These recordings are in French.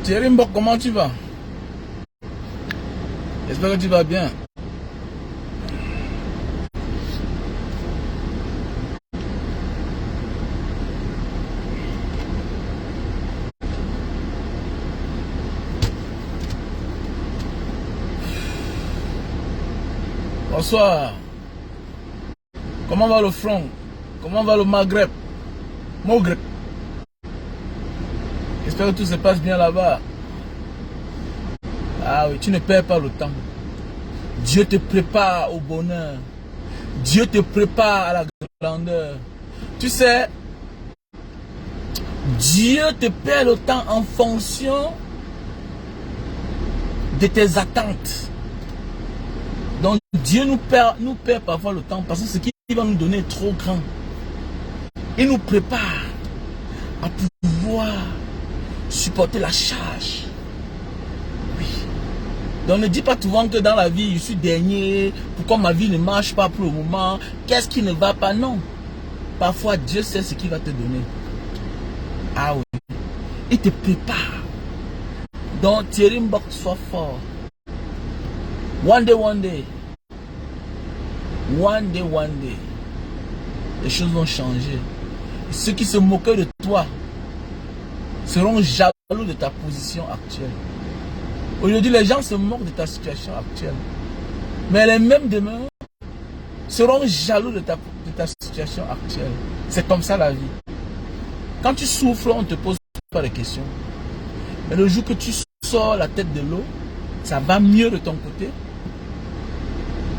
Thierry Mbok, comment tu vas? J'espère que tu vas bien. Bonsoir. Comment va le front? Comment va le Maghreb? Maghreb. J'espère que tout se passe bien là-bas. Ah oui, tu ne perds pas le temps. Dieu te prépare au bonheur. Dieu te prépare à la grandeur. Tu sais, Dieu te perd le temps en fonction de tes attentes. Donc Dieu nous perd parfois le temps parce que ce qu'il va nous donner est trop grand. Il nous prépare à pouvoir supporter la charge. Oui. Donc ne dis pas souvent que dans la vie je suis dernier, pourquoi ma vie ne marche pas pour le moment, qu'est-ce qui ne va pas? Non. Parfois Dieu sait ce qu'il va te donner. Ah oui. Il te prépare. Donc Thierry Mbok, sois fort. One day, one day. One day, one day. Les choses vont changer. Et ceux qui se moquaient de toi seront jaloux de ta position actuelle. Aujourd'hui, les gens se moquent de ta situation actuelle. Mais les mêmes demain seront jaloux de ta situation actuelle. C'est comme ça la vie. Quand tu souffres, on ne te pose pas de questions. Mais le jour que tu sors la tête de l'eau, ça va mieux de ton côté.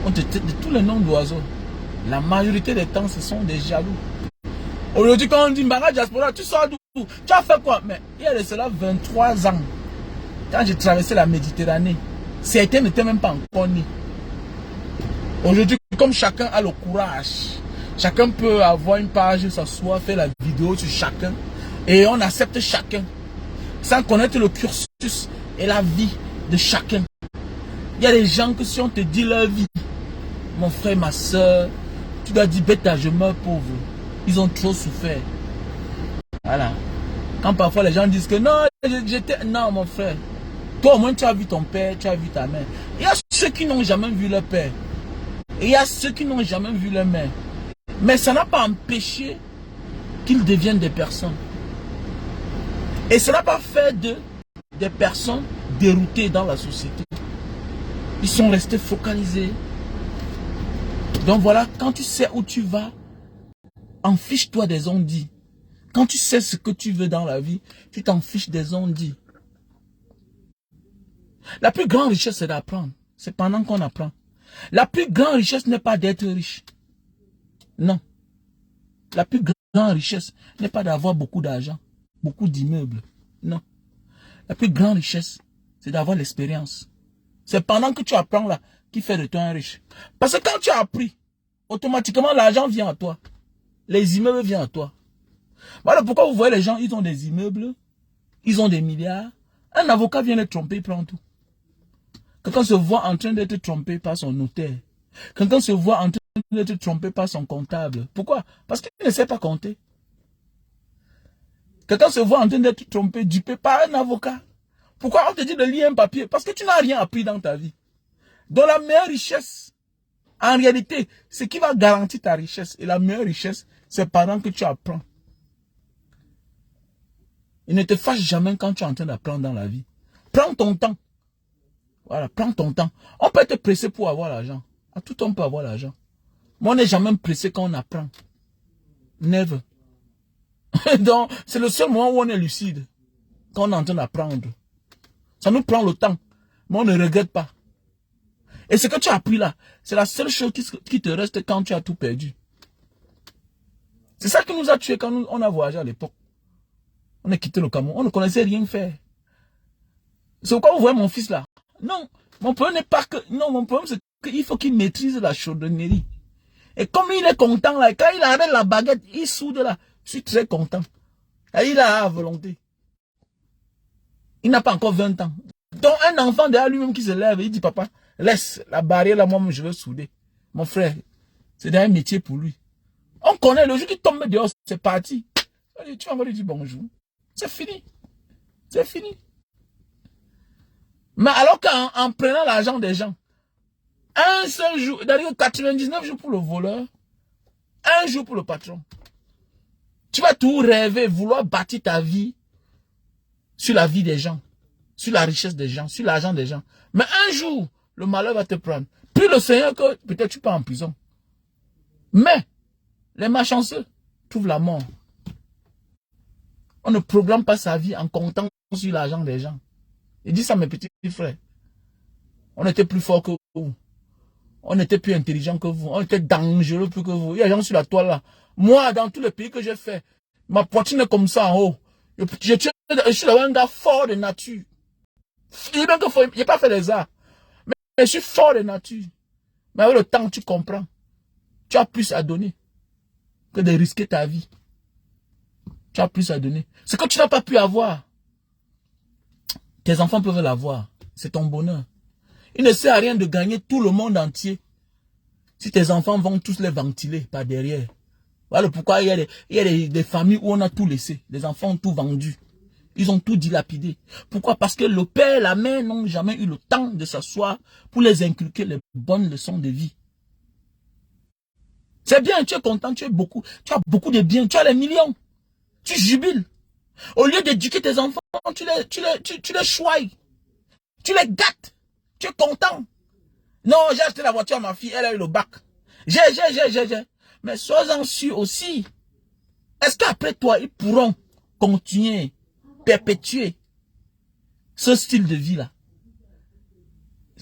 On te traite de tous les noms d'oiseaux. La majorité des temps, ce sont des jaloux. Aujourd'hui, quand on dit Mbanga Diaspora, tu sors d'où? Tu as fait quoi? Mais il y a de cela 23 ans, quand j'ai traversé la Méditerranée, certains n'étaient même pas encore nés. Aujourd'hui, comme chacun a le courage, chacun peut avoir une page, s'asseoir, faire la vidéo sur chacun, et on accepte chacun, sans connaître le cursus et la vie de chacun. Il y a des gens que si on te dit leur vie, mon frère, ma soeur, tu dois dire bêta, je meurs pauvre. Ils ont trop souffert. Voilà. Quand parfois les gens disent que non, j'étais... Non, mon frère. Toi au moins tu as vu ton père, tu as vu ta mère. Il y a ceux qui n'ont jamais vu leur père. Et il y a ceux qui n'ont jamais vu leur mère. Mais ça n'a pas empêché qu'ils deviennent des personnes. Et ça n'a pas fait d'eux des personnes déroutées dans la société. Ils sont restés focalisés. Donc voilà, quand tu sais où tu vas, en fiche-toi des on-dit. Quand tu sais ce que tu veux dans la vie, tu t'en fiches des on-dit. La plus grande richesse, c'est d'apprendre. C'est pendant qu'on apprend. La plus grande richesse n'est pas d'être riche. Non. La plus grande richesse n'est pas d'avoir beaucoup d'argent, beaucoup d'immeubles. Non. La plus grande richesse, c'est d'avoir l'expérience. C'est pendant que tu apprends là, qui fait de toi un riche. Parce que quand tu as appris, automatiquement l'argent vient à toi. Les immeubles viennent à toi. Voilà pourquoi vous voyez les gens, ils ont des immeubles, ils ont des milliards. Un avocat vient les tromper, il prend tout. Quelqu'un se voit en train d'être trompé par son notaire. Quelqu'un se voit en train d'être trompé par son comptable. Pourquoi? Parce qu'il ne sait pas compter. Quelqu'un se voit en train d'être trompé, dupé par un avocat. Pourquoi on te dit de lire un papier? Parce que tu n'as rien appris dans ta vie. Donc la meilleure richesse, en réalité, ce qui va garantir ta richesse, et la meilleure richesse, c'est pendant que tu apprends. Et ne te fâche jamais quand tu es en train d'apprendre dans la vie. Prends ton temps. Voilà, prends ton temps. On peut être pressé pour avoir l'argent. À tout temps, on peut avoir l'argent. Mais on n'est jamais pressé quand on apprend. Never. Donc, c'est le seul moment où on est lucide. Quand on est en train d'apprendre. Ça nous prend le temps. Mais on ne regrette pas. Et ce que tu as appris là, c'est la seule chose qui te reste quand tu as tout perdu. C'est ça qui nous a tués quand on a voyagé à l'époque. On a quitté le Cameroun. On ne connaissait rien faire. C'est pourquoi vous voyez mon fils là. Non, mon problème n'est pas que... Non, mon problème c'est qu'il faut qu'il maîtrise la chaudronnerie. Et comme il est content là, quand il arrête la baguette, il soude là. Je suis très content. Et il a la volonté. Il n'a pas encore 20 ans. Donc un enfant derrière lui-même qui se lève, il dit papa, laisse la barrière là, moi je veux souder. Mon frère, c'est un métier pour lui. On connaît le jour qui tombe dehors, c'est parti. Tu vas lui dire bonjour. C'est fini. C'est fini. Mais alors qu'en prenant l'argent des gens, un seul jour, c'est-à-dire 99 jours pour le voleur, un jour pour le patron. Tu vas tout rêver, vouloir bâtir ta vie sur la vie des gens, sur la richesse des gens, sur l'argent des gens. Mais un jour, le malheur va te prendre. Puis le Seigneur que peut-être tu pars en prison. Mais les malchanceux trouvent la mort. On ne programme pas sa vie en comptant sur l'argent des gens. Il dit ça, mes petits frères. On était plus fort que vous. On était plus intelligent que vous. On était dangereux plus que vous. Il y a des gens sur la toile là. Moi, dans tous les pays que j'ai fait, ma poitrine est comme ça en haut. Je suis un gars fort de nature. Je n'ai pas fait les arts. Mais je suis fort de nature. Mais avec le temps, tu comprends. Tu as plus à donner que de risquer ta vie. Tu as plus à donner. Ce que tu n'as pas pu avoir, tes enfants peuvent l'avoir. C'est ton bonheur. Il ne sert à rien de gagner tout le monde entier si tes enfants vont tous les ventiler par derrière. Voilà pourquoi il y a des familles où on a tout laissé. Les enfants ont tout vendu. Ils ont tout dilapidé. Pourquoi? Parce que le père et la mère n'ont jamais eu le temps de s'asseoir pour les inculquer les bonnes leçons de vie. C'est bien, tu es content, tu as beaucoup de biens, tu as les millions. Tu jubiles. Au lieu d'éduquer tes enfants, tu les choies. Tu les gâtes. Tu es content. Non, j'ai acheté la voiture à ma fille, elle a eu le bac. J'ai. Mais sois-en sûr aussi. Est-ce qu'après toi, ils pourront continuer, perpétuer ce style de vie-là?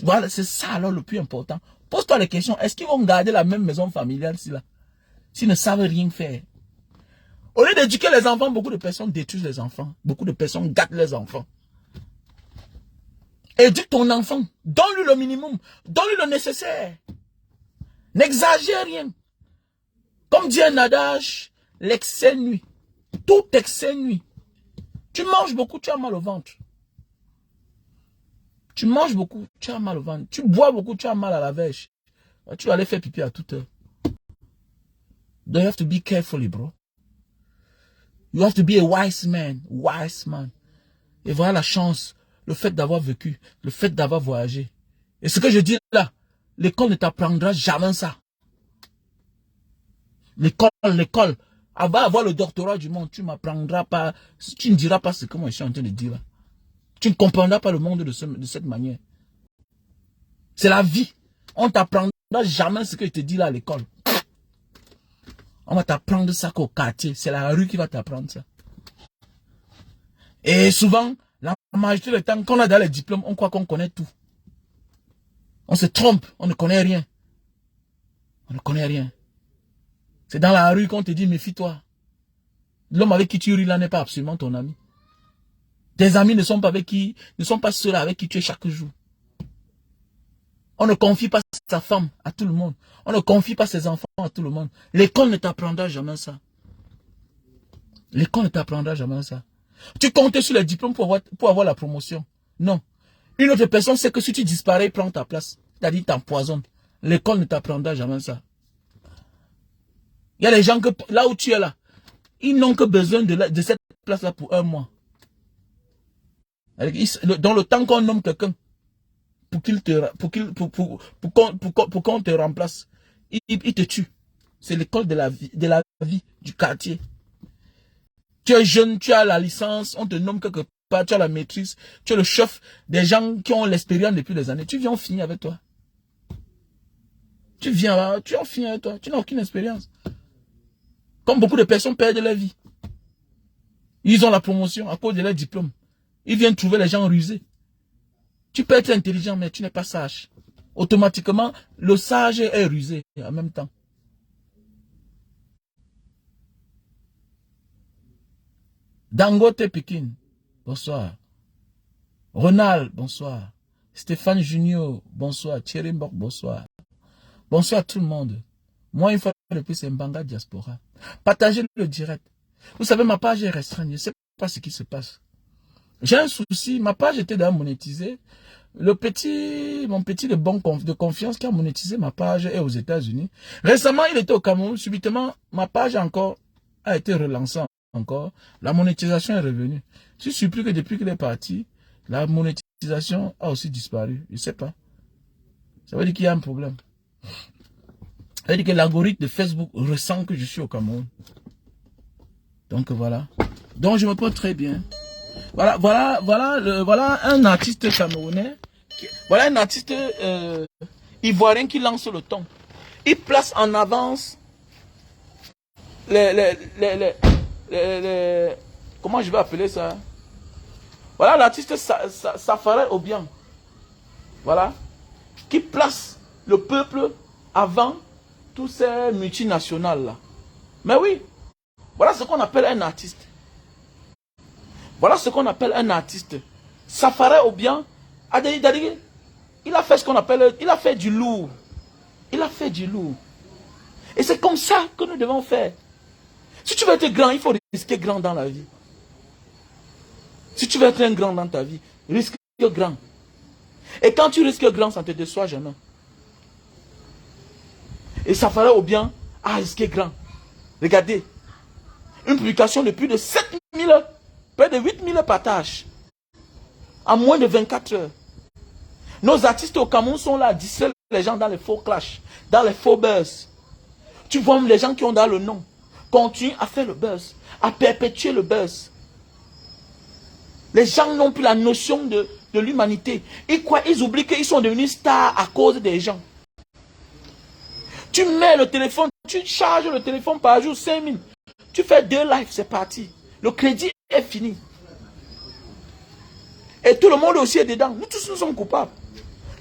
Voilà, c'est ça alors le plus important. Pose-toi la question, est-ce qu'ils vont garder la même maison familiale s'ils ne savent rien faire? Au lieu d'éduquer les enfants, beaucoup de personnes détruisent les enfants. Beaucoup de personnes gâtent les enfants. Éduque ton enfant. Donne-lui le minimum. Donne-lui le nécessaire. N'exagère rien. Comme dit un adage, l'excès nuit. Tout excès nuit. Tu manges beaucoup, tu as mal au ventre. Tu manges beaucoup, tu as mal au ventre. Tu bois beaucoup, tu as mal à la verge. Tu vas aller faire pipi à toute heure. You have to be careful, bro. You have to be a wise man. Wise man. Et voilà la chance, le fait d'avoir vécu, le fait d'avoir voyagé. Et ce que je dis là, l'école ne t'apprendra jamais ça. L'école, avant d'avoir le doctorat du monde, tu m'apprendras pas, tu ne diras pas ce que moi je suis en train de dire là. Tu ne comprendras pas le monde de cette manière. C'est la vie. On ne t'apprendra jamais ce que je te dis là à l'école. On va t'apprendre ça qu'au quartier. C'est la rue qui va t'apprendre ça. Et souvent, la majorité du temps, quand on a dans les diplômes, on croit qu'on connaît tout. On se trompe, on ne connaît rien. On ne connaît rien. C'est dans la rue qu'on te dit, méfie-toi. L'homme avec qui tu ris là n'est pas absolument ton ami. Tes amis ne sont pas ceux-là avec qui tu es chaque jour. On ne confie pas sa femme à tout le monde. On ne confie pas ses enfants à tout le monde. L'école ne t'apprendra jamais ça. L'école ne t'apprendra jamais ça. Tu comptes sur les diplômes pour avoir la promotion. Non. Une autre personne sait que si tu disparais, il prend ta place. C'est-à-dire, t'empoisonne. L'école ne t'apprendra jamais ça. Il y a des gens que, là où tu es là, ils n'ont que besoin de cette place-là pour 1 mois. Dans le temps qu'on nomme quelqu'un, pour qu'on te remplace, il te tue. C'est l'école de la vie, du quartier. Tu es jeune, tu as la licence, on te nomme quelque part, tu as la maîtrise, tu es le chef des gens qui ont l'expérience depuis des années. Tu viens, on finit avec toi. Tu viens, tu en finis avec toi. Tu n'as aucune expérience. Comme beaucoup de personnes perdent leur vie. Ils ont la promotion à cause de leur diplôme. Ils viennent trouver les gens rusés. Tu peux être intelligent, mais tu n'es pas sage. Automatiquement, le sage est rusé en même temps. Dangote Pekin, bonsoir. Ronald, bonsoir. Stéphane Junior, bonsoir. Thierry Mbok, bonsoir. Bonsoir à tout le monde. Moi, une fois de plus, c'est Mbanga Diaspora. Partagez le direct. Vous savez, ma page est restreinte. Je ne sais pas ce qui se passe. J'ai un souci. Ma page était déjà monétisée. Mon petit de confiance qui a monétisé ma page est aux États-Unis. Récemment, il était au Cameroun. Subitement, ma page a été relancée encore. La monétisation est revenue. Je suis surpris que depuis qu'il est parti, la monétisation monétisation a aussi disparu. Je ne sais pas. Ça veut dire qu'il y a un problème. Ça veut dire que l'algorithme de Facebook ressent que je suis au Cameroun. Donc voilà. Donc je me porte très bien. Voilà un artiste camerounais. Voilà un artiste ivoirien qui lance le ton. Il place en avance comment je vais appeler ça? Voilà l'artiste Safari Obiang. Voilà. Qui place le peuple avant tous ces multinationales là. Mais oui, voilà ce qu'on appelle un artiste. Voilà ce qu'on appelle un artiste. Safari Obiang, il a fait ce qu'on appelle, il a fait du lourd. Il a fait du lourd. Et c'est comme ça que nous devons faire. Si tu veux être grand, il faut risquer grand dans la vie. Si tu veux être un grand dans ta vie, risque grand. Et quand tu risques grand, ça ne te déçoit jamais. Et Safari Obiang a risqué grand. Regardez. Une publication de plus de 7000, près de 8000 partages. En moins de 24 heures. Nos artistes au Cameroun sont là à distraire les gens dans les faux clashs, dans les faux buzz. Tu vois les gens qui ont dans le nom. Continuent à faire le buzz, à perpétuer le buzz. Les gens n'ont plus la notion de l'humanité. Ils oublient qu'ils sont devenus stars à cause des gens. Tu mets le téléphone, tu charges le téléphone par jour 5000. Tu fais 2 lives, c'est parti. Le crédit est fini. Et tout le monde aussi est dedans. Nous tous, nous sommes coupables.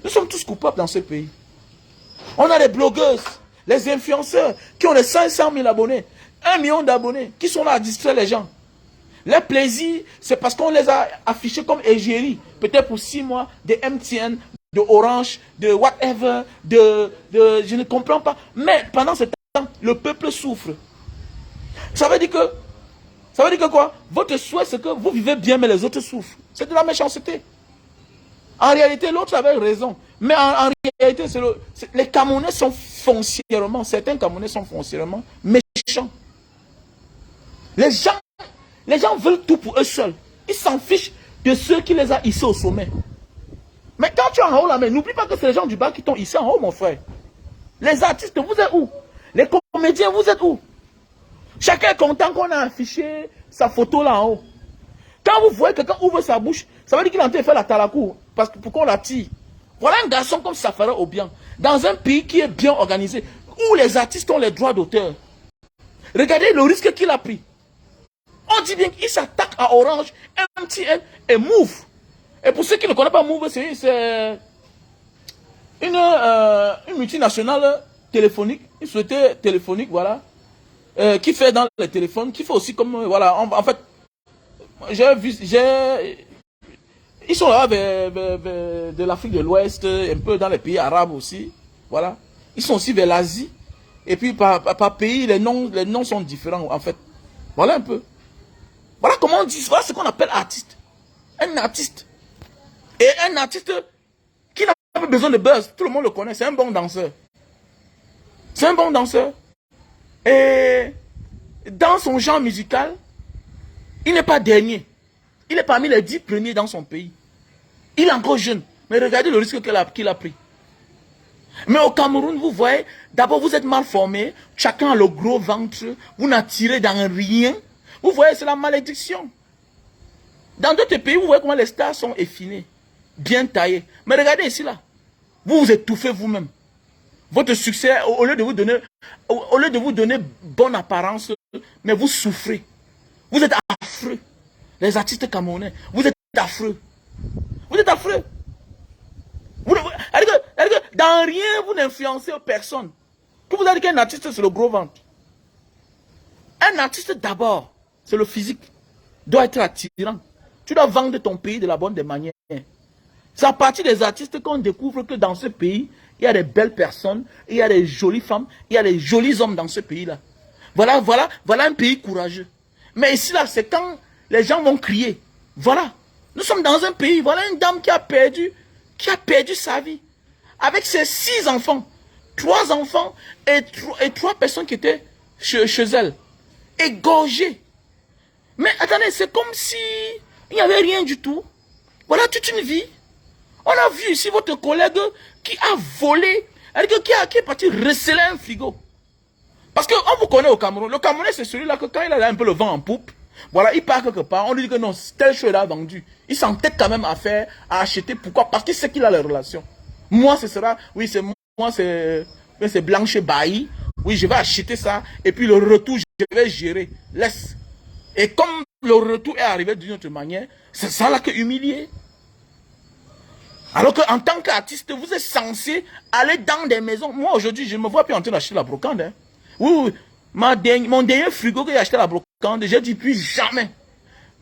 Nous sommes tous coupables dans ce pays. On a des blogueuses, les influenceurs qui ont les 500 000 abonnés, 1 million d'abonnés, qui sont là à distraire les gens. Les plaisirs, c'est parce qu'on les a affichés comme égérie. Peut-être pour 6 mois, de MTN, de Orange, de whatever, je ne comprends pas. Mais pendant ce temps, le peuple souffre. Ça veut dire que quoi? Votre souhait, c'est que vous vivez bien, mais les autres souffrent. C'est de la méchanceté. En réalité, l'autre avait raison. Mais en réalité, les Camerounais sont foncièrement, certains Camerounais sont foncièrement méchants. Les gens veulent tout pour eux seuls. Ils s'en fichent de ceux qui les a hissés au sommet. Mais quand tu es en haut là, mais n'oublie pas que c'est les gens du bas qui t'ont hissé en haut, mon frère. Les artistes, vous êtes où? Les comédiens, vous êtes où? Chacun est content qu'on a affiché sa photo là en haut. Quand vous voyez quelqu'un ouvre sa bouche, ça veut dire qu'il est en train de faire la talakou, parce que pour qu'on la tire. Voilà un garçon comme Safari Obiang, dans un pays qui est bien organisé, où les artistes ont les droits d'auteur. Regardez le risque qu'il a pris. On dit bien qu'il s'attaque à Orange, MTN et Move. Et pour ceux qui ne connaissent pas Move, c'est une multinationale téléphonique, une société téléphonique, voilà, qui fait dans les téléphones, qui fait aussi comme, voilà, en fait, ils sont là de l'Afrique de l'Ouest, un peu dans les pays arabes aussi, voilà. Ils sont aussi vers l'Asie. Et puis par pays, les noms sont différents, en fait. Voilà un peu. Voilà comment on dit, voilà ce qu'on appelle artiste. Un artiste. Et un artiste qui n'a pas besoin de buzz, tout le monde le connaît, c'est un bon danseur. C'est un bon danseur. Et dans son genre musical, il n'est pas dernier. Il est parmi les 10 premiers dans son pays. Il est encore jeune. Mais regardez le risque qu'il a pris. Mais au Cameroun, vous voyez, d'abord vous êtes mal formé, chacun a le gros ventre, vous n'attirez dans rien. Vous voyez, c'est la malédiction. Dans d'autres pays, vous voyez comment les stars sont effinés, bien taillés. Mais regardez ici là, vous vous étouffez vous-même. Votre succès, au lieu de vous donner bonne apparence, mais vous souffrez. Vous êtes affreux. Les artistes camerounais, vous êtes affreux. Vous êtes affreux. Dans rien, vous n'influencez personne. Que vous avez dit qu'un artiste, c'est le gros ventre. Un artiste, d'abord, c'est le physique. Doit être attirant. Tu dois vendre ton pays de la bonne des manières. C'est à partir des artistes qu'on découvre que dans ce pays, il y a des belles personnes, il y a des jolies femmes, il y a des jolis hommes dans ce pays-là. Voilà un pays courageux. Mais ici, là, c'est quand les gens vont crier. Voilà. Nous sommes dans un pays, voilà une dame qui a perdu sa vie. Avec ses 6 enfants. 3 enfants et 3 personnes qui étaient chez elle. Égorgées. Mais attendez, c'est comme si il n'y avait rien du tout. Voilà toute une vie. On a vu ici votre collègue qui a volé, qui est parti receler un frigo. Parce qu'on vous connaît au Cameroun. Le Camerounais, c'est celui-là que quand il a un peu le vent en poupe, voilà, il part quelque part, on lui dit que non, telle chose a vendu. Il s'entête quand même à faire, à acheter. Pourquoi? Parce qu'il sait qu'il a les relations. Moi, ce sera, oui, c'est moi, c'est Blanche Bailly. Oui, je vais acheter ça. Et puis le retour, je vais gérer. Laisse. Et comme le retour est arrivé d'une autre manière, c'est ça là que humilier. Alors qu'en tant qu'artiste, vous êtes censé aller dans des maisons. Moi, aujourd'hui, je ne me vois plus en train d'acheter la brocante. Hein. Oui, oui. Mon dernier frigo que j'ai acheté la brocante, j'ai dit plus jamais.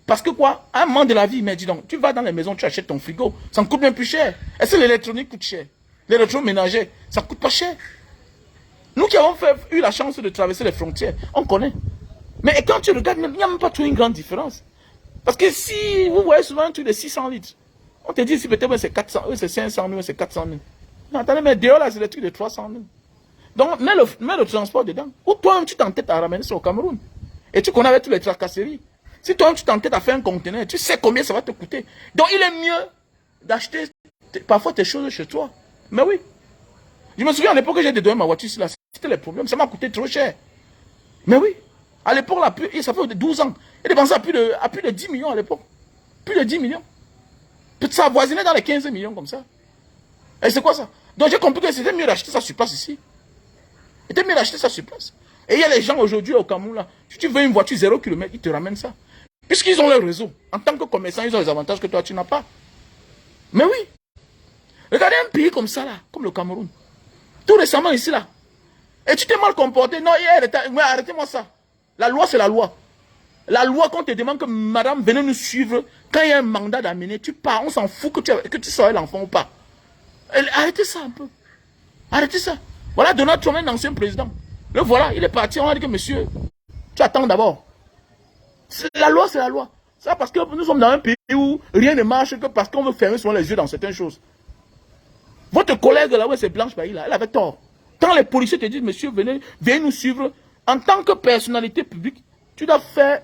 Parce que quoi? À un moment de la vie, mais dis donc, tu vas dans les maisons, tu achètes ton frigo, ça me coûte bien plus cher. Est-ce que l'électronique coûte cher? L'électroménager, ça ne coûte pas cher. Nous qui avons eu la chance de traverser les frontières, on connaît. Mais quand tu regardes, il n'y a même pas trop une grande différence. Parce que si vous voyez souvent un truc de 600 litres, on te dit si peut-être c'est 400, c'est 500 000, c'est 400 000. Non, attendez, mais dehors là, c'est des trucs de 300 000. Donc, mets le transport dedans. Ou toi, tu t'entêtes à ramener ça au Cameroun. Et tu connais avec toutes les tracasseries. Si toi, tu t'entêtes à faire un conteneur, tu sais combien ça va te coûter. Donc, il est mieux d'acheter parfois tes choses chez toi. Mais oui. Je me souviens à l'époque que j'ai dédouané ma voiture, c'était les problèmes. Ça m'a coûté trop cher. Mais oui. À l'époque, ça fait 12 ans. Il dépensé à plus de 10 millions à l'époque. Plus de 10 millions. Ça avoisinait dans les 15 millions comme ça. Et c'est quoi ça? Donc j'ai compris que c'était mieux d'acheter ça sur place ici. C'était mieux d'acheter ça sur place. Et il y a les gens aujourd'hui au Cameroun là. Si tu veux une voiture 0 km, ils te ramènent ça. Puisqu'ils ont leur réseau. En tant que commerçant, ils ont les avantages que toi tu n'as pas. Mais oui. Regardez un pays comme ça là, comme le Cameroun. Tout récemment ici là. Et tu t'es mal comporté. Non, arrêtez-moi ça. La loi c'est la loi. La loi, quand on te demande que madame, venez nous suivre, quand il y a un mandat d'amener, tu pars, on s'en fout que tu sois l'enfant ou pas. Arrêtez ça un peu. Arrêtez ça. Voilà Donald Trump, un ancien président. Le voilà, il est parti, on a dit que monsieur, tu attends d'abord. La loi, c'est la loi. Ça parce que nous sommes dans un pays où rien ne marche que parce qu'on veut fermer souvent les yeux dans certaines choses. Votre collègue là, ouais, c'est Blanche Bailly là, elle avait tort. Quand les policiers te disent, monsieur, venez nous suivre, en tant que personnalité publique, tu dois faire...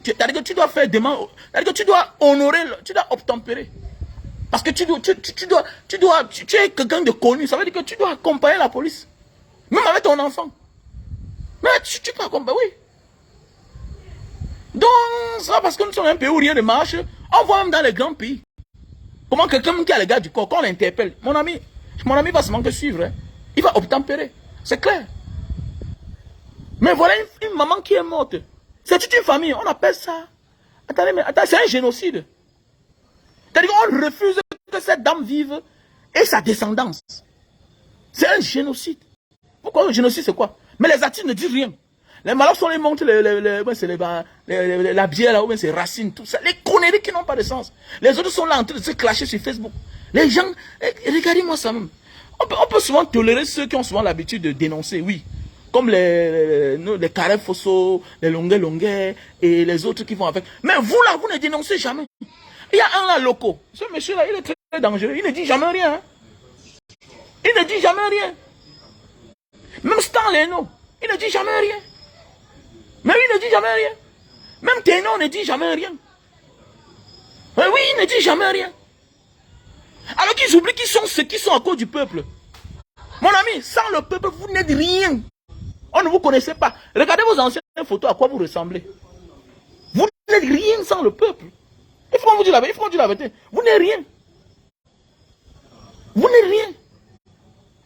C'est-à-dire que tu dois faire demande, c'est-à-dire que tu dois honorer, tu dois obtempérer. Parce que tu es quelqu'un de connu, ça veut dire que tu dois accompagner la police. Même avec ton enfant. Mais tu peux accompagner, oui. Donc, ça parce que nous sommes un pays où rien ne marche, on voit même dans les grands pays. Comment quelqu'un qui a les gars du corps, quand on l'interpelle, mon ami va se manquer suivre, hein. Il va obtempérer, c'est clair. Mais voilà une maman qui est morte. C'est toute une famille, on appelle ça. Attendez, mais c'est un génocide. C'est-à-dire qu'on refuse que cette dame vive et sa descendance. C'est un génocide. Pourquoi le génocide, c'est quoi? Mais les artistes ne disent rien. Les malades sont les montrent la bière, là, ou c'est racines, tout ça. Les conneries qui n'ont pas de sens. Les autres sont là en train de se clasher sur Facebook. Les gens, regardez-moi ça même. On peut souvent tolérer ceux qui ont souvent l'habitude de dénoncer, oui. Comme les carrés Fosso, les longueurs et les autres qui vont avec. Mais vous là, vous ne dénoncez jamais. Il y a un là, locaux. Ce monsieur là, il est très, très dangereux. Il ne dit jamais rien. Hein. Il ne dit jamais rien. Même Stan Leno, il ne dit jamais rien. Mais il ne dit jamais rien. Même Ténon ne dit jamais rien. Mais oui, il ne dit jamais rien. Alors qu'ils oublient qu'ils sont ceux qui sont à cause du peuple. Mon ami, sans le peuple, vous n'êtes rien. On ne vous connaissait pas. Regardez vos anciennes photos, à quoi vous ressemblez. Vous n'êtes rien sans le peuple. Il faut vous dire la vérité. Vous n'êtes rien. Vous n'êtes rien.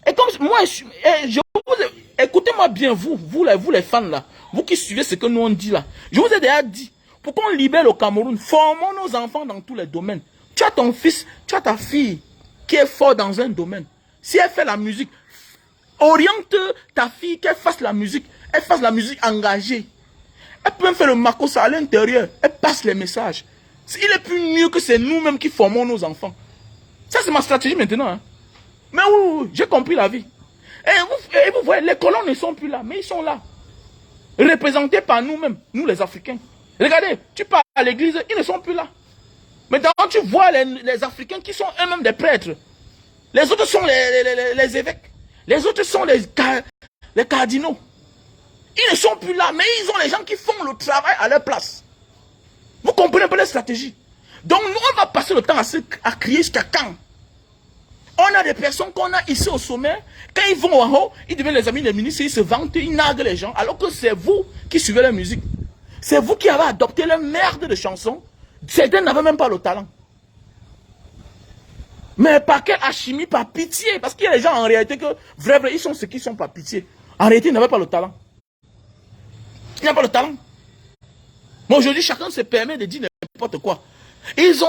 Et comme moi, écoutez-moi bien, vous les fans là, vous qui suivez ce que nous on dit là. Je vous ai déjà dit, pour qu'on libère le Cameroun, formons nos enfants dans tous les domaines. Tu as ton fils, tu as ta fille qui est fort dans un domaine. Si elle fait la musique, oriente ta fille qu'elle fasse la musique. Elle fasse la musique engagée. Elle peut même faire le makossa à l'intérieur. Elle passe les messages. Il est plus mieux que c'est nous-mêmes qui formons nos enfants. Ça, c'est ma stratégie maintenant. Hein. Mais oui, j'ai compris la vie. Et vous voyez, les colons ne sont plus là, mais ils sont là. Représentés par nous-mêmes, nous les Africains. Regardez, tu pars à l'église, ils ne sont plus là. Maintenant, tu vois les Africains qui sont eux-mêmes des prêtres. Les autres sont les évêques. Les autres sont les cardinaux. Ils ne sont plus là, mais ils ont les gens qui font le travail à leur place. Vous comprenez un peu la stratégie. Donc nous, on va passer le temps à crier jusqu'à quand? On a des personnes qu'on a ici au sommet, quand ils vont en haut, ils deviennent les amis des ministres, ils se vantent, ils narguent les gens, alors que c'est vous qui suivez la musique. C'est vous qui avez adopté la merde de chansons. Certains n'avaient même pas le talent. Mais par quelle alchimie? Par pitié. Parce qu'il y a des gens en réalité que, vrai, ils sont ceux qui sont par pitié. En réalité, ils n'avaient pas le talent. Ils n'ont pas le talent. Mais aujourd'hui, chacun se permet de dire n'importe quoi. Ils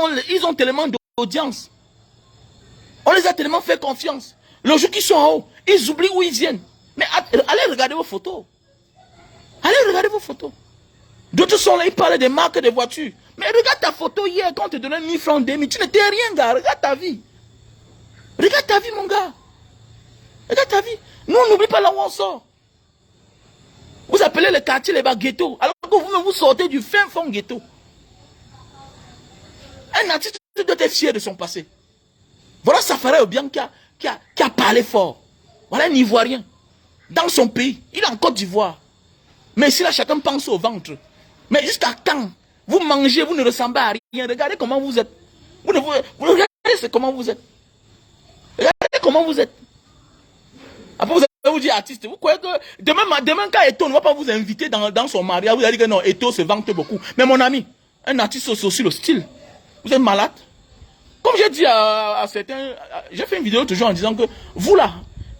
ont tellement d'audience. On les a tellement fait confiance. Le jour qu'ils sont en haut, ils oublient où ils viennent. Mais allez regarder vos photos. Allez regarder vos photos. D'autres sont là, ils parlent des marques des voitures. Mais regarde ta photo hier quand on te donnait 1000 francs, 2000. Tu n'étais rien, gars. Regarde ta vie. Regarde ta vie, mon gars. Regarde ta vie. Nous, on n'oublie pas là où on sort. Vous appelez le quartier les bas ghetto. Alors que vous-même, vous sortez du fin fond ghetto. Un artiste doit être fier de son passé. Voilà Safara Obiang qui a parlé fort. Voilà un Ivoirien. Dans son pays. Il est en Côte d'Ivoire. Mais ici, là, chacun pense au ventre. Mais jusqu'à quand vous mangez, vous ne ressemblez à rien. Regardez comment vous êtes. Vous regardez comment vous êtes. Regardez comment vous êtes. Après, vous allez vous dire artiste. Vous croyez que demain quand Eto ne va pas vous inviter dans son mariage, vous allez dire que non, Eto se vante beaucoup. Mais mon ami, un artiste, c'est aussi le style. Vous êtes malade. Comme j'ai dit à certains, j'ai fait une vidéo toujours en disant que vous là,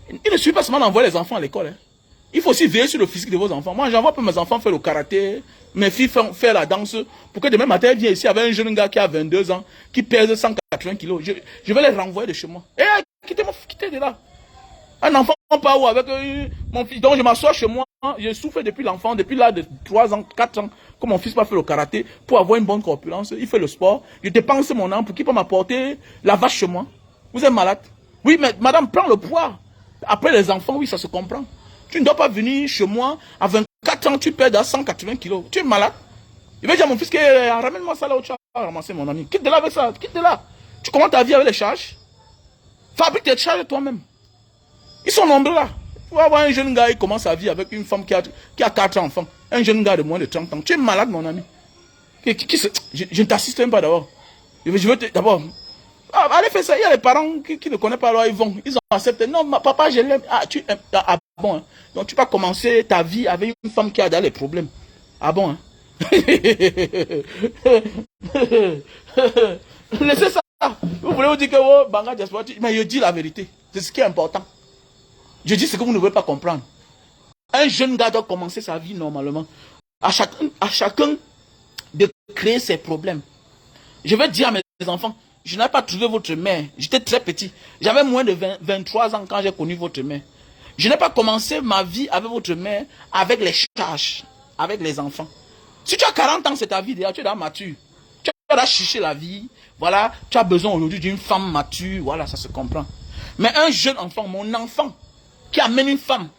il ne suffit pas seulement d'envoyer les enfants à l'école. Hein. Il faut aussi veiller sur le physique de vos enfants. Moi, j'envoie pas mes enfants faire le karaté, mes filles faire la danse, pour que demain matin, elles viennent ici avec un jeune gars qui a 22 ans, qui pèse 180 kilos. Je vais les renvoyer de chez moi. Eh, quittez de là. Un enfant pas où avec mon fils. Donc, je m'assois chez moi. Je souffre depuis l'enfant, depuis là de 3 ans, 4 ans, que mon fils pas fait le karaté pour avoir une bonne corpulence. Il fait le sport. Je dépense mon âme pour qu'il peut m'apporter la vache chez moi. Vous êtes malade. Oui, mais madame, prends le poids. Après les enfants, oui, ça se comprend. Tu ne dois pas venir chez moi à 24 ans, tu perds à 180 kilos. Tu es malade. Je vais dire à mon fils que ramène-moi ça là où tu as ramassé mon ami. Quitte de là avec ça, quitte de là. Tu commences ta vie avec les charges. Fabrique tes charges toi-même. Ils sont nombreux là. Tu vas avoir un jeune gars, il commence sa vie avec une femme qui a 4 enfants. Un jeune gars de moins de 30 ans. Tu es malade, mon ami. Je ne t'assiste même pas d'abord. Je veux d'abord. Allez faire ça. Il y a les parents qui ne connaissent pas, alors ils vont. Ils ont accepté. Non, papa, je l'aime. Ah bon. Hein. Donc tu vas commencer ta vie avec une femme qui a des problèmes. Ah bon. Hein. Laissez ça. Vous voulez vous dire que oh, Banga Diaspora, mais je dis la vérité. C'est ce qui est important. Je dis ce que vous ne voulez pas comprendre. Un jeune gars doit commencer sa vie normalement. À chacun de créer ses problèmes. Je vais dire à mes enfants, je n'ai pas trouvé votre mère. J'étais très petit. J'avais moins de 23 ans quand j'ai connu votre mère. Je n'ai pas commencé ma vie avec votre mère, avec les charges, avec les enfants. Si tu as 40 ans, c'est ta vie déjà, tu es déjà mature. Tu as déjà cherché la vie. Voilà, tu as besoin aujourd'hui d'une femme mature. Voilà, ça se comprend. Mais un jeune enfant, mon enfant, qui amène une femme,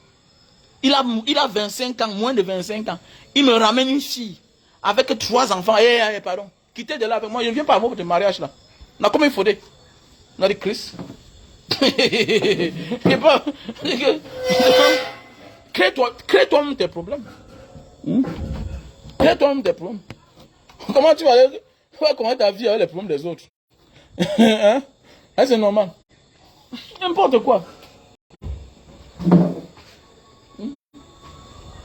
il a 25 ans, moins de 25 ans. Il me ramène une fille avec 3 enfants. Pardon, quittez de là avec moi. Je ne viens pas à votre mariage là. On a combien il faudrait? On a dit Chris. Crée-toi tes problèmes. Crée-toi tes problèmes. Comment tu vas commencer ta vie avec les problèmes des autres? Hein? C'est normal. N'importe quoi.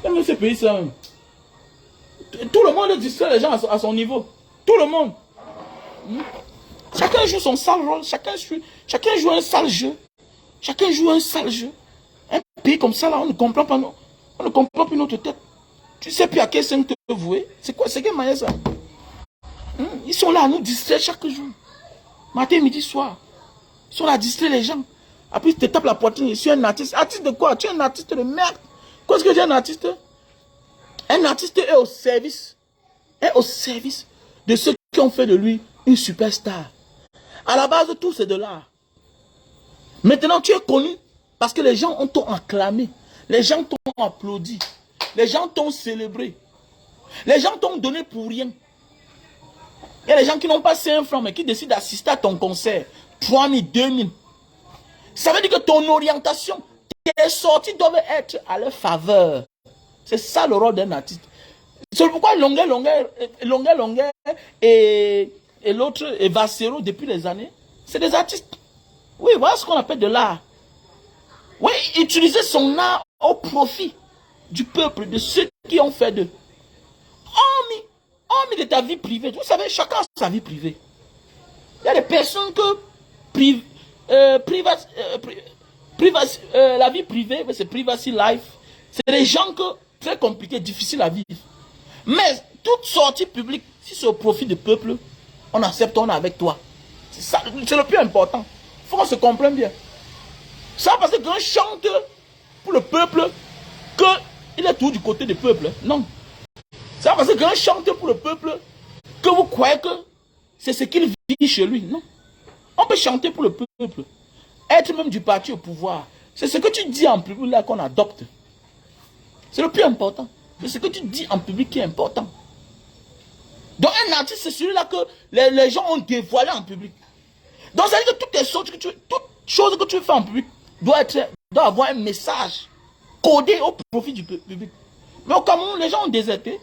Même ce pays, ça. Tout le monde distrait les gens à son niveau. Tout le monde. Chacun joue son sale rôle. Chacun joue un sale jeu. Chacun joue un sale jeu. Un pays comme ça, là, on ne comprend pas. On ne comprend plus notre tête. Tu sais plus à quel sein te vouer. C'est quoi? C'est quelle manière ça? Ils sont là à nous distraire chaque jour. Matin, midi, soir. Ils sont là à distraire les gens. Après, ils te tapent la poitrine. Je suis un artiste. Artiste de quoi? Tu es un artiste de merde. Qu'est-ce que j'ai un artiste? Un artiste est au service. Est au service de ceux qui ont fait de lui une superstar. À la base, tout c'est de l'art. Maintenant, tu es connu parce que les gens t'ont acclamé. Les gens t'ont applaudi. Les gens t'ont célébré. Les gens t'ont donné pour rien. Il y a des gens qui n'ont pas 5 francs, mais qui décident d'assister à ton concert. 3 000, 2 000. Ça veut dire que ton orientation, tes sorties doivent être à leur faveur. C'est ça le rôle d'un artiste. C'est pourquoi longueur et et l'autre Evacero depuis des années, c'est des artistes. Oui, voilà ce qu'on appelle de l'art. Oui, utiliser son art au profit du peuple, de ceux qui ont fait d'eux. Hormis de ta vie privée, vous savez, chacun a sa vie privée. Il y a des personnes que la vie privée, c'est privacy life. C'est des gens que très compliqués, difficiles à vivre. Mais toute sortie publique, si c'est au profit du peuple, on accepte, on est avec toi. C'est le plus important. Il faut qu'on se comprenne bien. Ça parce que quand chante pour le peuple, qu'il est tout du côté du peuple. Non. Ça parce que quand chante pour le peuple, que vous croyez que c'est ce qu'il vit chez lui. Non. On peut chanter pour le peuple. Être même du parti au pouvoir. C'est ce que tu dis en public là qu'on adopte. C'est le plus important. C'est ce que tu dis en public qui est important. Donc un artiste, c'est celui-là que les gens ont dévoilé en public. Donc ça veut dire que toute chose que tu fais en public doit avoir un message codé au profit du public. Mais au Cameroun, les gens ont déserté.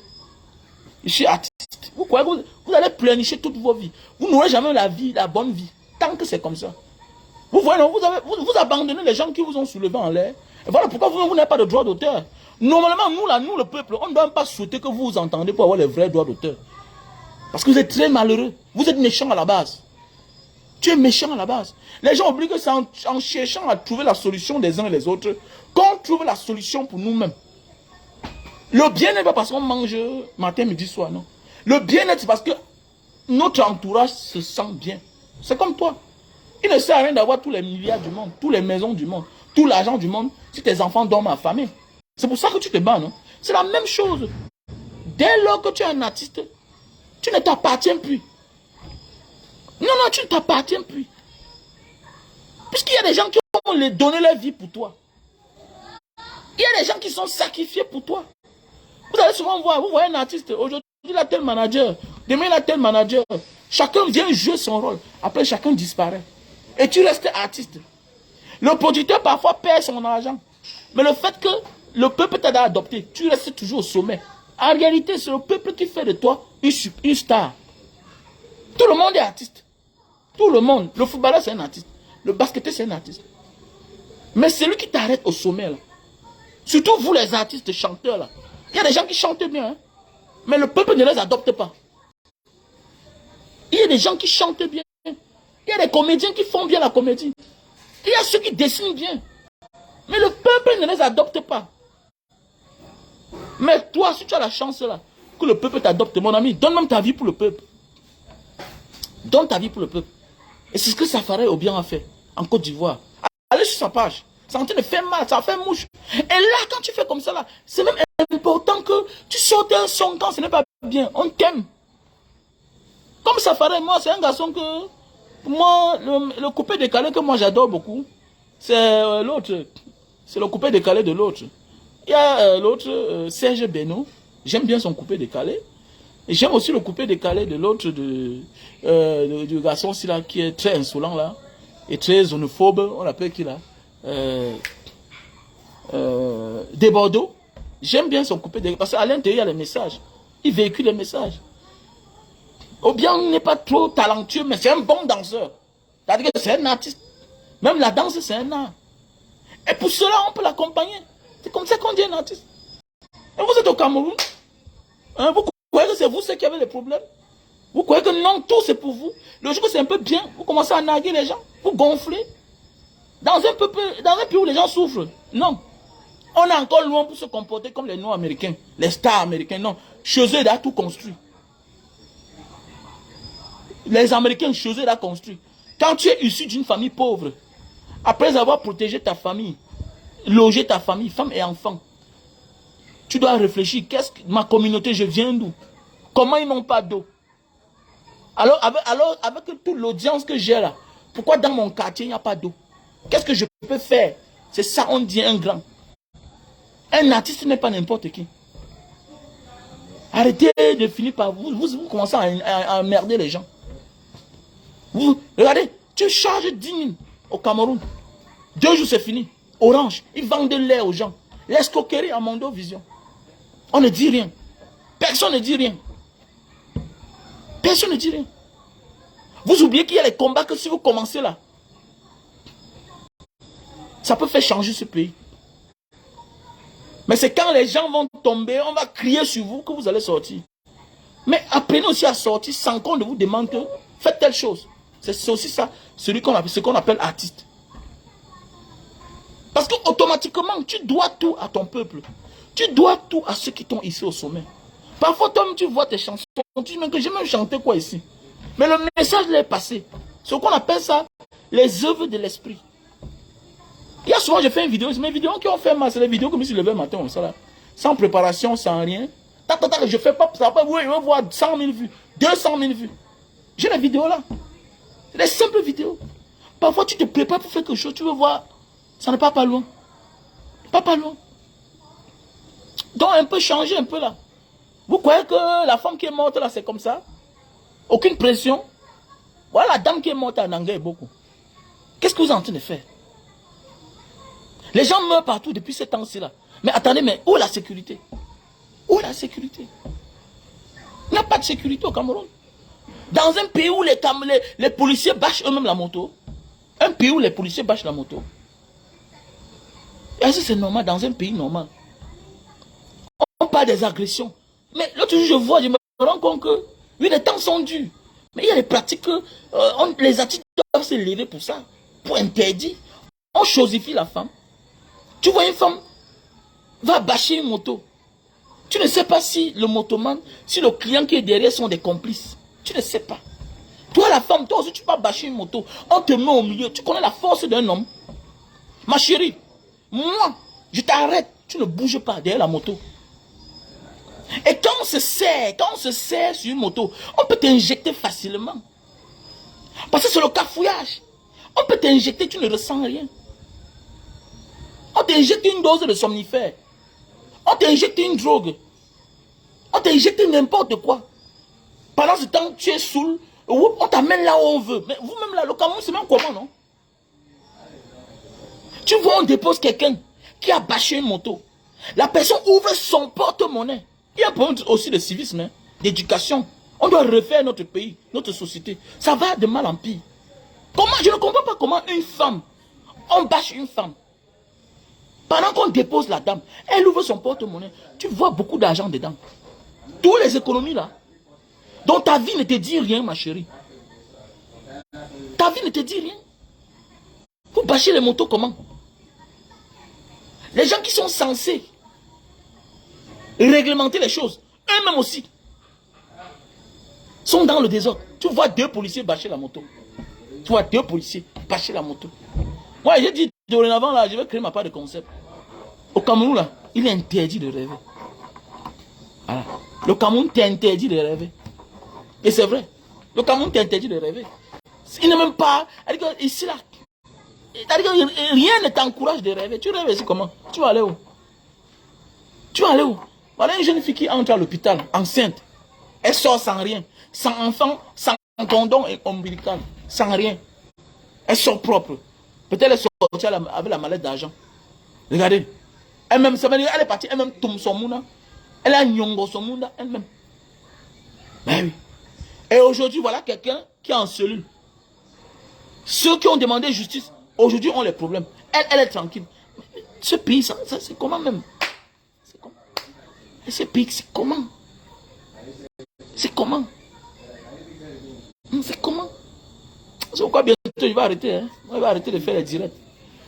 Je suis artiste. Vous croyez que vous allez pleurnicher toute vos vies. Vous n'aurez jamais la bonne vie. Tant que c'est comme ça. Vous voyez, non, vous abandonnez les gens qui vous ont soulevé en l'air. Et voilà pourquoi vous n'avez pas de droit d'auteur. Normalement, nous, le peuple, on ne doit pas souhaiter que vous vous entendez pour avoir les vrais droits d'auteur. Parce que vous êtes très malheureux. Vous êtes méchant à la base. Tu es méchant à la base. Les gens oublient que c'est en cherchant à trouver la solution des uns et des autres qu'on trouve la solution pour nous-mêmes. Le bien-être, n'est pas parce qu'on mange matin, midi, soir, non. Le bien-être, c'est parce que notre entourage se sent bien. C'est comme toi. Il ne sert à rien d'avoir tous les milliards du monde, toutes les maisons du monde, tout l'argent du monde, si tes enfants dorment affamés. C'est pour ça que tu te bats, non? C'est la même chose. Dès lors que tu es un artiste, tu ne t'appartiens plus. Non, tu ne t'appartiens plus. Puisqu'il y a des gens qui ont donné leur vie pour toi. Il y a des gens qui sont sacrifiés pour toi. Vous allez souvent voir, vous voyez un artiste, aujourd'hui il a tel manager, demain il a tel manager. Chacun vient jouer son rôle. Après chacun disparaît. Et tu restes artiste. Le producteur parfois perd son argent. Mais le fait que le peuple t'a adopté, tu restes toujours au sommet. En réalité, c'est le peuple qui fait de toi une star. Tout le monde est artiste. Tout le monde. Le footballeur, c'est un artiste. Le basketteur, c'est un artiste. Mais c'est lui qui t'arrête au sommet. Là. Surtout vous, les artistes, chanteurs. Là. Il y a des gens qui chantent bien. Hein? Mais le peuple ne les adopte pas. Il y a des gens qui chantent bien. Il y a des comédiens qui font bien la comédie. Il y a ceux qui dessinent bien. Mais le peuple ne les adopte pas. Mais toi, si tu as la chance là, que le peuple t'adopte, mon ami, donne même ta vie pour le peuple. Donne ta vie pour le peuple. Et c'est ce que Safari Obiang a fait en Côte d'Ivoire. Allez sur sa page. Ça en train de faire mal, ça fait mouche. Et là, quand tu fais comme ça, là, c'est même important que tu sortes un son quand ce n'est pas bien. On t'aime. Comme Safari, moi, c'est un garçon que... Moi, le coupé décalé que moi j'adore beaucoup, c'est l'autre. C'est le coupé décalé de l'autre. Il y a l'autre, Serge Beno. J'aime bien son coupé décalé. Et j'aime aussi le coupé décalé de l'autre, du garçon aussi là, qui est très insolent là. Et très xénophobe. On l'appelle qui là Des Bordeaux. J'aime bien son coupé décalé. Parce qu'à l'intérieur, il y a les messages. Il véhicule les messages. Obiang n'est pas trop talentueux, mais c'est un bon danseur. C'est-à-dire que c'est un artiste. Même la danse, c'est un art. Et pour cela, on peut l'accompagner. C'est comme ça qu'on dit un artiste. Et vous êtes au Cameroun. Hein, vous croyez que c'est vous ceux qui avez des problèmes? Vous croyez que non, tout c'est pour vous? Le jour que c'est un peu bien, vous commencez à narguer les gens. Vous gonflez. Dans un pays où les gens souffrent. Non. On est encore loin pour se comporter comme les Noirs américains. Les stars américains. Non. Chez eux, ils ont tout construit. Les Américains, chez eux, ils ont construit. Quand tu es issu d'une famille pauvre, après avoir protégé ta famille, logé ta famille, femme et enfants, tu dois réfléchir, qu'est-ce que ma communauté, je viens d'où? Comment ils n'ont pas d'eau? Alors, avec toute l'audience que j'ai là, pourquoi dans mon quartier, il n'y a pas d'eau? Qu'est-ce que je peux faire? C'est ça, on dit un grand. Un artiste n'est pas n'importe qui. Arrêtez de finir par vous commencez à emmerder les gens. Regardez, tu charges 10 000 au Cameroun. 2 jours, c'est fini. Orange, ils vendent de l'air aux gens. L'escroquerie à Mondo Vision. On ne dit rien. Personne ne dit rien. Personne ne dit rien. Vous oubliez qu'il y a les combats que si vous commencez là, ça peut faire changer ce pays. Mais c'est quand les gens vont tomber, on va crier sur vous que vous allez sortir. Mais apprenez aussi à sortir sans qu'on ne vous demande que faites telle chose. C'est aussi ça, ce qu'on appelle artiste. Parce que automatiquement, tu dois tout à ton peuple. Tu dois tout à ceux qui t'ont ici au sommet. Parfois, toi, tu vois tes chansons, tu dis, mais que j'ai même chanté quoi ici? Mais le message l'est passé. Ce qu'on appelle ça, les œuvres de l'esprit. Il y a souvent, j'ai fait une vidéo, mes vidéos qui ont fait mal, c'est les vidéos que je me suis levé le matin comme ça là. Sans préparation, sans rien. Je fais pas, ça va pas, oui, je vais voir 100 000 vues, 200 000 vues. J'ai les vidéos là. C'est des simples vidéos. Parfois, tu te prépares pour faire quelque chose, tu veux voir, ça n'est pas loin. Pas loin. Donc, un peu changer, un peu là. Vous croyez que la femme qui est morte là, c'est comme ça? Aucune pression. Voilà la dame qui est morte à Nanga et beaucoup. Qu'est-ce que vous êtes en train de faire? Les gens meurent partout depuis ces temps-ci là. Mais attendez, mais où est la sécurité? Où est la sécurité? Il n'y a pas de sécurité au Cameroun. Dans un pays où les policiers bâchent eux-mêmes la moto. Un pays où les policiers bâchent la moto. Est-ce que c'est normal dans un pays normal? On parle des agressions. Mais l'autre jour, je me rends compte que oui, les temps sont durs. Mais il y a des pratiques que les artistes doivent se lever pour ça. Pour interdire. On chosifie la femme. Tu vois une femme va bâcher une moto. Tu ne sais pas si le motoman, si le client qui est derrière sont des complices. Tu ne sais pas. Toi la femme, toi aussi tu vas bâcher une moto. On te met au milieu. Tu connais la force d'un homme. Ma chérie, moi, je t'arrête. Tu ne bouges pas derrière la moto. Et quand on se sert sur une moto, on peut t'injecter facilement. Parce que c'est le cafouillage. On peut t'injecter, tu ne ressens rien. On t'injecte une dose de somnifère. On t'injecte une drogue. On t'injecte n'importe quoi. Pendant ce temps, tu es saoul. On t'amène là où on veut. Mais vous-même là, le Cameroun, c'est même comment, non? Tu vois, on dépose quelqu'un qui a bâché une moto. La personne ouvre son porte-monnaie. Il y a un problème aussi de civisme, hein, d'éducation. On doit refaire notre pays, notre société. Ça va de mal en pire. Comment? Je ne comprends pas comment une femme, on bâche une femme. Pendant qu'on dépose la dame, elle ouvre son porte-monnaie. Tu vois beaucoup d'argent dedans. Toutes les économies là. Donc ta vie ne te dit rien, ma chérie. Ta vie ne te dit rien. Vous bâchez les motos comment? Les gens qui sont censés réglementer les choses, eux-mêmes aussi, sont dans le désordre. Tu vois 2 policiers bâcher la moto. Tu vois 2 policiers bâcher la moto. Moi, j'ai dit, dorénavant, là, je vais créer ma part de concept. Au Cameroun, là, il est interdit de rêver. Voilà. Le Cameroun t'interdit de rêver. Et c'est vrai. Le Cameroun t'interdit de rêver. Il n'est même pas... Ici, là, rien ne t'encourage de rêver. Tu rêves ici comment? Tu vas aller où? Tu vas aller où? Voilà une jeune fille qui entre à l'hôpital, enceinte. Elle sort sans rien. Sans enfant, sans condom et ombilical. Sans rien. Elle sort propre. Peut-être elle est sortie avec la mallette d'argent. Regardez. Elle-même, elle est partie, elle-même tombe son mouna. Elle a nyongo son mouna, elle-même. Ben oui. Et aujourd'hui, voilà quelqu'un qui est en cellule. Ceux qui ont demandé justice, aujourd'hui ont les problèmes. Elle est tranquille. Ce pays, ça c'est comment même? C'est comment? Et ce pays, c'est comment? C'est comment? C'est comment? C'est pourquoi bientôt je vais arrêter. Hein? Je vais arrêter de faire les directs.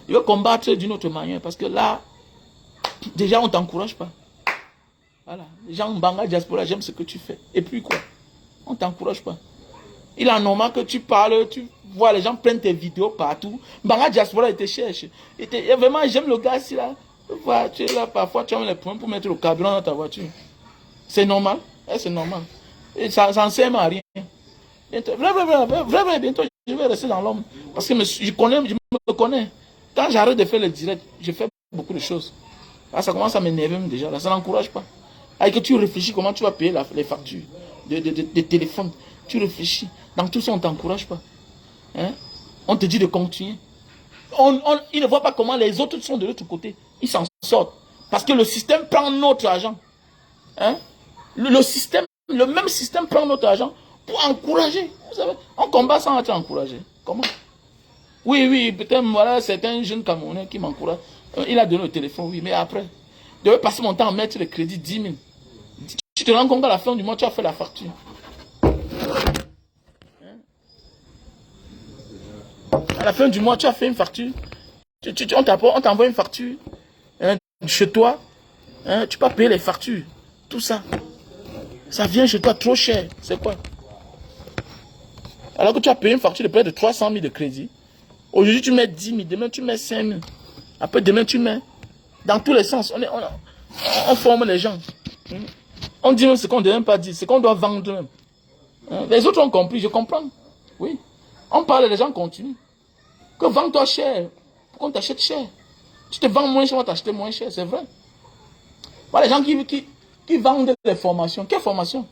Je vais combattre d'une autre manière. Parce que là, déjà on ne t'encourage pas. Voilà. Les gens Mbanga Diaspora, j'aime ce que tu fais. Et puis quoi? On ne t'encourage pas. Il est normal que tu parles, tu vois les gens prennent tes vidéos partout. Mbanga Diaspora, il te cherche. Et vraiment, j'aime le gars ici là. Voilà, tu es là, parfois tu as les points pour mettre le carburant dans ta voiture. C'est normal. C'est normal. Et ça ne sert à rien. Bientôt, vrai, bientôt, je vais rester dans l'homme. Parce que je me connais. Quand j'arrête de faire le direct, je fais beaucoup de choses. Là, ça commence à m'énerver déjà. Là, ça n'encourage pas. Avec que tu réfléchis comment tu vas payer les factures de téléphone. Tu réfléchis. Dans tout ça, on ne t'encourage pas. Hein? On te dit de continuer. Ils ne voient pas comment les autres sont de l'autre côté. Ils s'en sortent. Parce que le système prend notre argent. Hein? Le même système prend notre argent. pour encourager. Vous savez, on combat sans être encouragé. Comment? Oui, oui, peut-être, voilà, c'est un jeune Camerounais qui m'encourage. Il a donné le téléphone, oui, mais après, je devais passer mon temps à mettre le crédit 10 000. Tu te rends compte qu'à la fin du mois, tu as fait la facture. À la fin du mois, tu as fait une facture. On t'envoie une facture chez toi. Tu peux payer les factures. Tout ça. Ça vient chez toi trop cher. C'est quoi? Alors que tu as payé une facture de près de 300 000 de crédit. Aujourd'hui, tu mets 10 000. Demain, tu mets 5 000. Après, demain, tu mets. Dans tous les sens. On forme les gens. On dit même ce qu'on ne doit même pas dire. Ce qu'on doit vendre même. Les autres ont compris. Je comprends. Oui. On parle, les gens continuent. Que vends-toi cher. Pourquoi on t'achète cher? Tu te vends moins cher, on va t'acheter moins cher. C'est vrai. Voilà les gens qui vendent des formations. Quelle formation?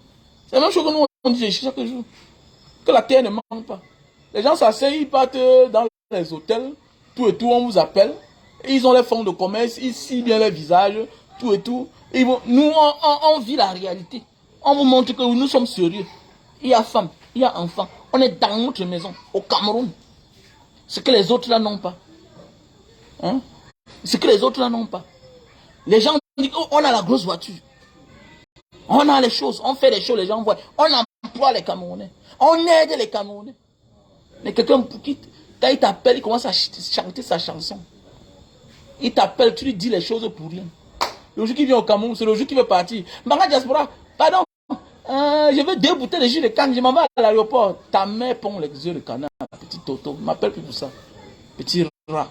C'est la même chose que nous, on dit chaque jour. Que la terre ne manque pas. Les gens s'asseyent, ils partent dans les hôtels, tout et tout, on vous appelle. Et ils ont les fonds de commerce, ils signent bien les visages, tout et tout. Et nous, on vit la réalité. On vous montre que nous sommes sérieux. Il y a femme, il y a enfant. On est dans notre maison, au Cameroun. Ce que les autres là n'ont pas. Hein? Ce que les autres là n'ont pas. Les gens disent, oh, on a la grosse voiture. On a les choses, on fait les choses, les gens voient. On emploie les Camerounais. On aide les Camerounais. Mais quelqu'un qui, quand il t'appelle, il commence à chanter sa chanson. Il t'appelle, tu lui dis les choses pour rien. Le jour qui vient au Cameroun, c'est le jour qui veut partir. Mbanga Diaspora, pardon, je veux 2 bouteilles de jus de canne, je m'en vais à l'aéroport. Ta mère pond les yeux de canard, petit Toto, m'appelle plus pour ça. Petit rat.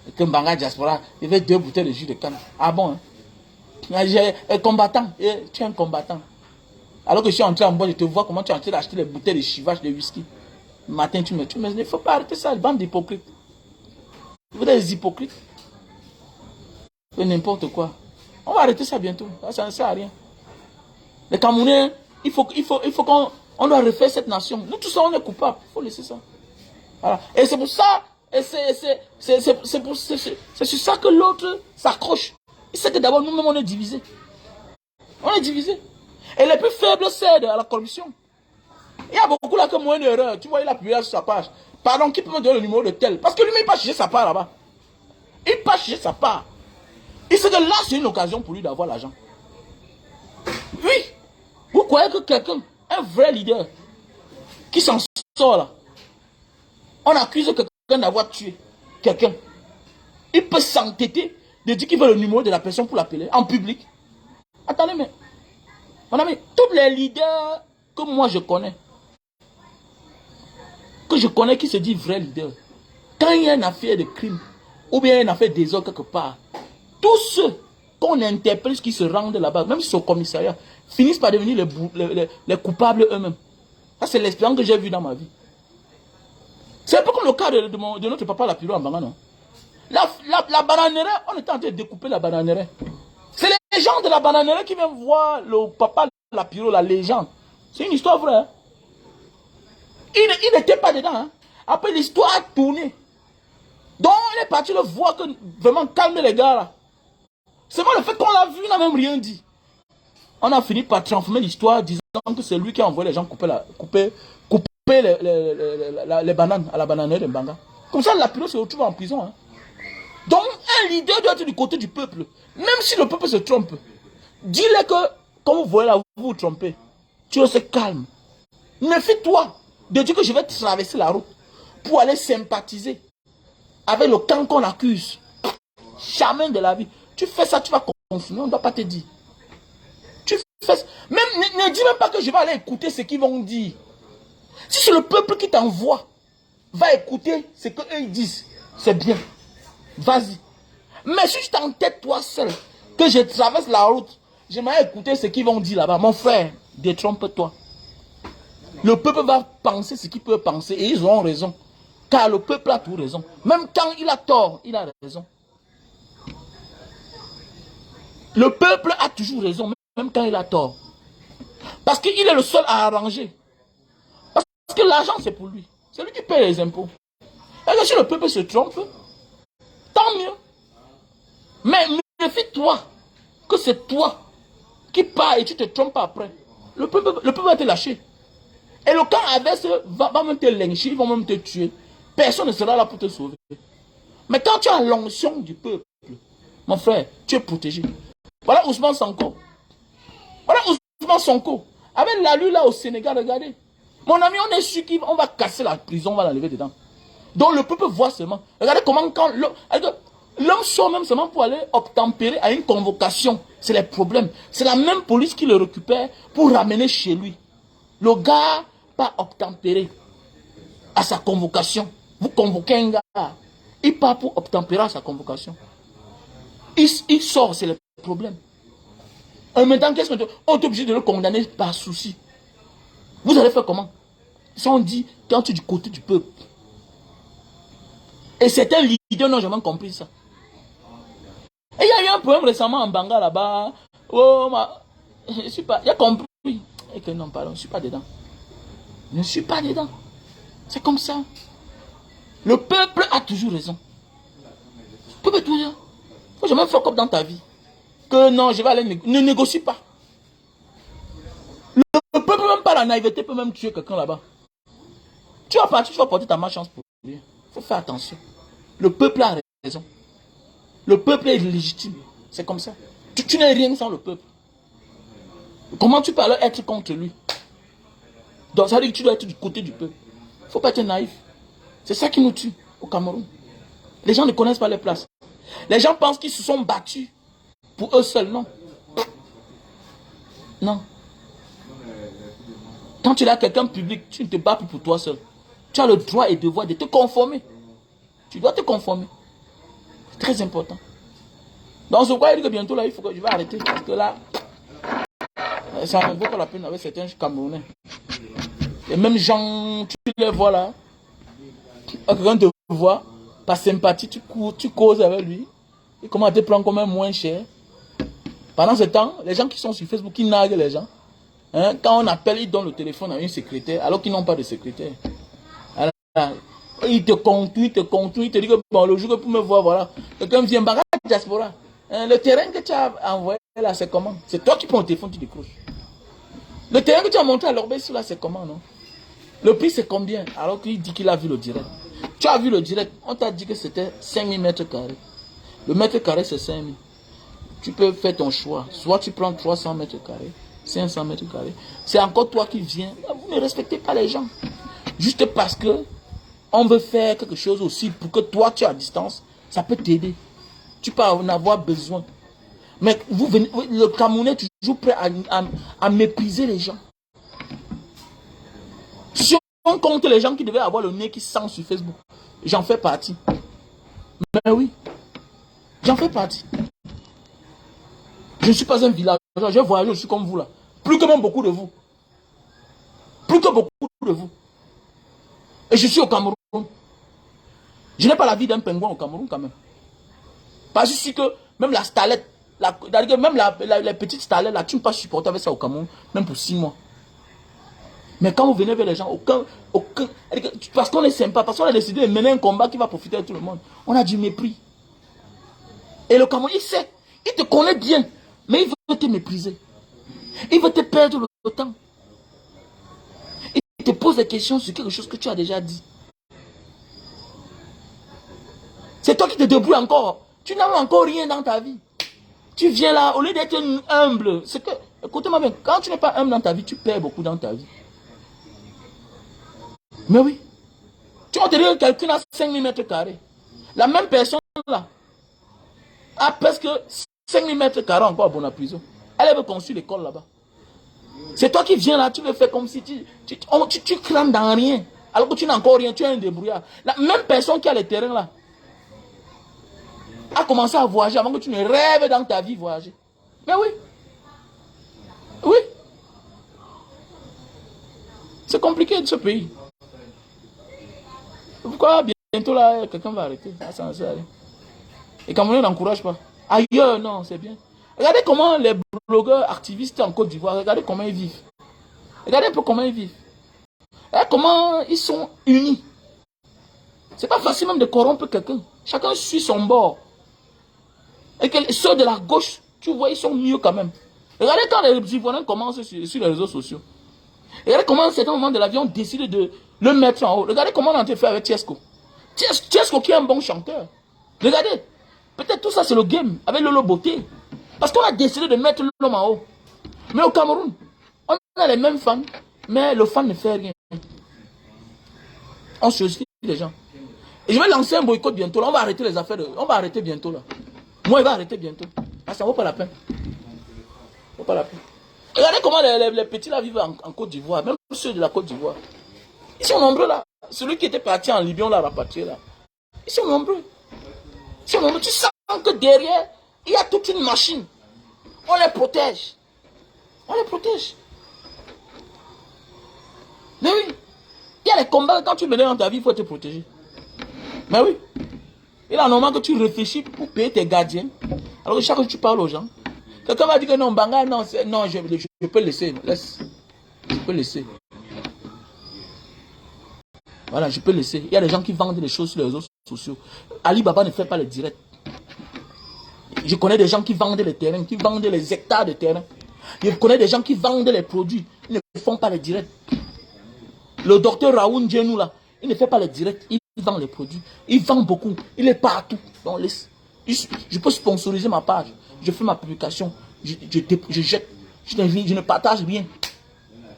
Et que Mbanga Diaspora, je veux 2 bouteilles de jus de canne. Ah bon, hein? Combattant, tu es un combattant. Alors que je suis entré en bois, je te vois comment tu es en train d'acheter les bouteilles de chivage, de whisky. Le matin, tu me dis, il ne faut pas arrêter ça, bande d'hypocrites. Vous êtes des hypocrites. N'importe quoi. On va arrêter ça bientôt. Ça ne sert à rien. Les Camerounais, il faut qu'on doit refaire cette nation. Nous tous, on est coupables. Il faut laisser ça. Voilà. Et c'est pour ça, c'est sur ça que l'autre s'accroche. Il sait que d'abord, nous-mêmes, on est divisés. On est divisés. Et les plus faibles cèdent à la corruption. Il y a beaucoup là qui ont moins d'erreurs. Tu vois, il a publié sur sa page. Pardon, qui peut me donner le numéro de tel? Parce que lui-même, il pas chercher sa part là-bas. Il pas chercher sa part. Il sait que là, c'est une occasion pour lui d'avoir l'argent. Oui. Vous croyez que quelqu'un, un vrai leader, qui s'en sort là, on accuse quelqu'un d'avoir tué quelqu'un. Il peut s'entêter de dire qu'il veut le numéro de la personne pour l'appeler en public. Attendez, mais mon ami, tous les leaders que moi je connais, qui se dit vrai leader, quand il y a une affaire de crime, ou bien une affaire de désordre quelque part, tous ceux qu'on interpelle, qui se rendent là-bas, même si c'est au commissariat, finissent par devenir les coupables eux-mêmes. Ça, c'est l'expérience que j'ai vue dans ma vie. C'est un peu comme le cas de notre papa Lapiro en Banga, non? La bananeraie, on était en train de découper la bananeraie. C'est les gens de la bananeraie qui viennent voir le papa Lapiro, la légende. C'est une histoire vraie. Hein? Il n'était pas dedans. Hein? Après, l'histoire a tourné. Donc, il est parti le voir, que vraiment calmer les gars là. Seulement le fait qu'on l'a vu, il n'a même rien dit. On a fini par transformer l'histoire disant que c'est lui qui a envoyé les gens couper les bananes à la bananerie de Mbanga. Comme ça, la pilote se retrouve en prison. Hein. Donc, un leader doit être du côté du peuple. Même si le peuple se trompe, dis-le que, quand vous voyez là, vous vous trompez. Tu restes calme. Méfie-toi de dire que je vais traverser la route pour aller sympathiser avec le camp qu'on accuse. Jamais de la vie. Tu fais ça, tu vas continuer, on ne doit pas te dire. Tu fais ça. Même, ne dis même pas que je vais aller écouter ce qu'ils vont dire. Si c'est le peuple qui t'envoie, va écouter ce qu'eux disent. C'est bien. Vas-y. Mais si je t'entête toi seul, que je traverse la route, j'aimerais écouter ce qu'ils vont dire là-bas. Mon frère, détrompe-toi. Le peuple va penser ce qu'il peut penser et ils auront raison. Car le peuple a tout raison. Même quand il a tort, il a raison. Le peuple a toujours raison, même quand il a tort. Parce qu'il est le seul à arranger. Parce que l'argent, c'est pour lui. C'est lui qui paye les impôts. Et si le peuple se trompe, tant mieux. Mais méfie-toi que c'est toi qui pars et tu te trompes après. Le peuple va te lâcher. Et le camp adverse va même te lyncher, ils vont même te tuer. Personne ne sera là pour te sauver. Mais quand tu as l'onction du peuple, mon frère, tu es protégé. Voilà Ousmane Sonko. Voilà Ousmane Sonko. Avec la lue là au Sénégal, regardez. Mon ami, on est sûr qu'on va casser la prison, on va l'enlever dedans. Donc le peuple voit seulement. Regardez comment quand l'homme sort même seulement pour aller obtempérer à une convocation. C'est les problèmes. C'est la même police qui le récupère pour ramener chez lui. Le gars pas obtempérer à sa convocation. Vous convoquez un gars, il part pour obtempérer à sa convocation. Il sort, c'est le problème. Et maintenant, qu'est-ce qu'on est obligé de le condamner par souci. Vous allez faire comment? Si on dit, quand tu es du côté du peuple. Et certains leaders n'ont jamais compris ça. Et il y a eu un problème récemment en Banga là-bas. Oh, je suis pas. Il a compris. Et que non, pardon, je ne suis pas dedans. Je ne suis pas dedans. C'est comme ça. Le peuple a toujours raison. Le peuple a toujours raison. Il ne faut jamais faire comme dans ta vie. Que non, je vais aller négocier. Ne négocie pas. Le peuple, même pas la naïveté, peut même tuer quelqu'un là-bas. Tu vas partir, tu vas porter ta malchance pour lui. Il faut faire attention. Le peuple a raison. Le peuple est légitime. C'est comme ça. Tu n'es rien sans le peuple. Comment tu peux alors être contre lui? Donc ça veut dire que tu dois être du côté du peuple. Il ne faut pas être naïf. C'est ça qui nous tue au Cameroun. Les gens ne connaissent pas les places. Les gens pensent qu'ils se sont battus pour eux seuls. Non. Non. Quand tu es quelqu'un public, tu ne te bats plus pour toi seul. Tu as le droit et le devoir de te conformer. Tu dois te conformer. C'est très important. Donc, je crois que bientôt, là, il faut que je vais arrêter. Parce que là, ça ne vaut pas la peine avec certains Camerounais. Les mêmes gens, tu les vois là. Quelqu'un te voit, par sympathie, tu cours, tu causes avec lui. Il commence à te prendre comme un moins cher. Pendant ce temps, les gens qui sont sur Facebook, qui narguent les gens. Hein, quand on appelle, ils donnent le téléphone à une secrétaire, alors qu'ils n'ont pas de secrétaire. Alors, il te conduit, il te dit que bon, le jour pour me voir, voilà. Quelqu'un vient, Barat Diaspora. Hein, le terrain que tu as envoyé là, c'est comment? C'est toi qui prends le téléphone, tu décroches. Le terrain que tu as montré à l'Orbès là, c'est comment, non? Le prix, c'est combien? Alors qu'il dit qu'il a vu le direct. Tu as vu le direct, on t'a dit que c'était 5000 mètres carrés. Le mètre carré, c'est 5000. Tu peux faire ton choix. Soit tu prends 300 mètres carrés, 500 mètres carrés. C'est encore toi qui viens. Vous ne respectez pas les gens. Juste parce que on veut faire quelque chose aussi pour que toi, tu es à distance, ça peut t'aider. Tu peux en avoir besoin. Mais vous venez, le Camerounais est toujours prêt à mépriser les gens. Si on compte les gens qui devaient avoir le nez qui sent sur Facebook, j'en fais partie. Mais oui, j'en fais partie. Je ne suis pas un villageois, j'ai voyagé, je suis comme vous là. Plus que même beaucoup de vous. Plus que beaucoup de vous. Et je suis au Cameroun. Je n'ai pas la vie d'un pingouin au Cameroun quand même. Parce que je suis que même la starlette, même les petites starlettes là, tu ne peux pas supporter avec ça au Cameroun, même pour 6 mois. Mais quand vous venez vers les gens, parce qu'on est sympa, parce qu'on a décidé de mener un combat qui va profiter à tout le monde, on a du mépris. Et le Cameroun, il sait, il te connaît bien, mais il veut te mépriser. Il veut te perdre le temps. Il te pose des questions sur quelque chose que tu as déjà dit. C'est toi qui te débrouilles encore. Tu n'as encore rien dans ta vie. Tu viens là, au lieu d'être humble, c'est que, écoutez-moi bien, quand tu n'es pas humble dans ta vie, tu perds beaucoup dans ta vie. Mais oui. Tu vas te dire que quelqu'un a 5000 mètres carrés. La même personne là a presque 5000 mètres carrés encore à Bonaprison. Elle veut construire l'école là-bas. C'est toi qui viens là, tu veux faire comme si tu crames dans rien. Alors que tu n'as encore rien, tu es un débrouillard. La même personne qui a les terrains là a commencé à voyager avant que tu ne rêves dans ta vie voyager. Mais oui. Oui. C'est compliqué de ce pays. Pourquoi bientôt là, quelqu'un va arrêter? Et Cameroun n'encourage pas. Ailleurs, non, c'est bien. Regardez comment les blogueurs activistes en Côte d'Ivoire, regardez comment ils vivent. Regardez un peu comment ils vivent. Regardez comment ils sont unis. C'est pas facile même de corrompre quelqu'un. Chacun suit son bord. Et que ceux de la gauche, tu vois, ils sont mieux quand même. Regardez quand les Ivoiriens commencent sur les réseaux sociaux. Et regardez comment à un certain moment de l'avion, on décide de le mettre en haut. Regardez comment on a fait avec Tiesco. Tiesco qui est un bon chanteur. Regardez. Peut-être tout ça c'est le game avec Lolo Beauté. Parce qu'on a décidé de mettre l'homme en haut. Mais au Cameroun, on a les mêmes fans, mais le fan ne fait rien. On se suit les gens. Et je vais lancer un boycott bientôt. Là. On va arrêter les affaires. On va arrêter bientôt là. Moi, il va arrêter bientôt. Ah, ça ne vaut pas la peine. Ça ne vaut pas la peine. Regardez comment les petits là vivent en Côte d'Ivoire, même ceux de la Côte d'Ivoire. Ils sont nombreux là. Celui qui était parti en Libye, on l'a rapatrié là. Ils sont nombreux. Ils sont nombreux. Tu sens que derrière, il y a toute une machine. On les protège. On les protège. Mais oui. Il y a les combats, quand tu menais dans ta vie, il faut te protéger. Mais oui. Il est normal que tu réfléchis pour payer tes gardiens. Alors que chaque fois que tu parles aux gens, quelqu'un va dire que non, Banga, non, non je peux laisser. Laisse. Je peux laisser. Voilà, je peux laisser. Il y a des gens qui vendent des choses sur les réseaux sociaux. Alibaba ne fait pas les directs. Je connais des gens qui vendent les terrains, qui vendent les hectares de terrain. Je connais des gens qui vendent les produits. Ils ne font pas les directs. Le docteur Raoul Djenou là, il ne fait pas les directs. Il vend les produits. Il vend beaucoup. Il est partout. Donc, je peux sponsoriser ma page. Je fais ma publication. Je jette. Je ne partage rien.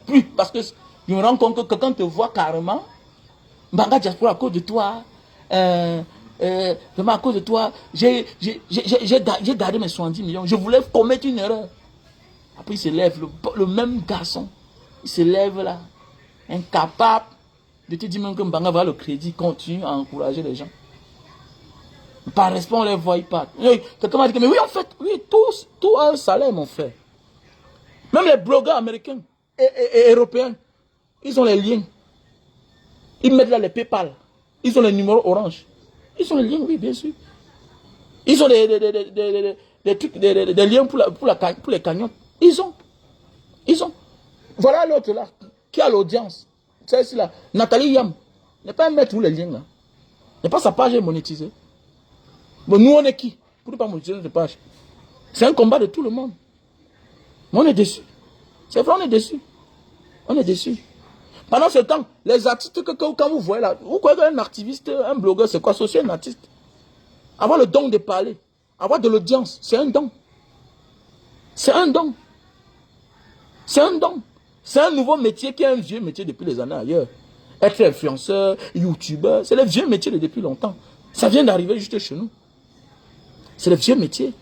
Plus. Parce que je me rends compte que quelqu'un te voit carrément. Banga Diaspora, à cause de toi. Vraiment à cause de toi. J'ai gardé mes 70 millions. Je voulais commettre une erreur. Après il se lève. Le même garçon. Il se lève là. Incapable de te dire même que Mbanga va le crédit, continue à encourager les gens. Par respect, on les voit, ils partent. Quelqu'un m'a dit que, mais oui, en fait, oui, tout a un salaire, mon frère. Même les blogueurs américains et européens, ils ont les liens. Ils mettent là les PayPal. Ils ont les numéros orange. Ils ont les liens, oui, bien sûr. Ils ont des trucs, des liens pour les cagnottes. Ils ont. Voilà l'autre là, qui a l'audience. Celle-ci là, Nathalie Yam. N'est pas mettre tous les liens là. N'est pas sa page est monétisée. Bon, nous on est qui pour ne pas monétiser notre page? C'est un combat de tout le monde. Mais on est déçus. C'est vrai, on est déçus. On est déçus. Pendant ce temps, les artistes, quand vous voyez là, vous croyez qu'un activiste, un blogueur, c'est quoi? C'est aussi un artiste. Avoir le don de parler, avoir de l'audience, c'est un don. C'est un don. C'est un don. C'est un nouveau métier qui est un vieux métier depuis les années ailleurs. Être influenceur, youtubeur, c'est le vieux métier de depuis longtemps. Ça vient d'arriver juste chez nous. C'est le vieux métier.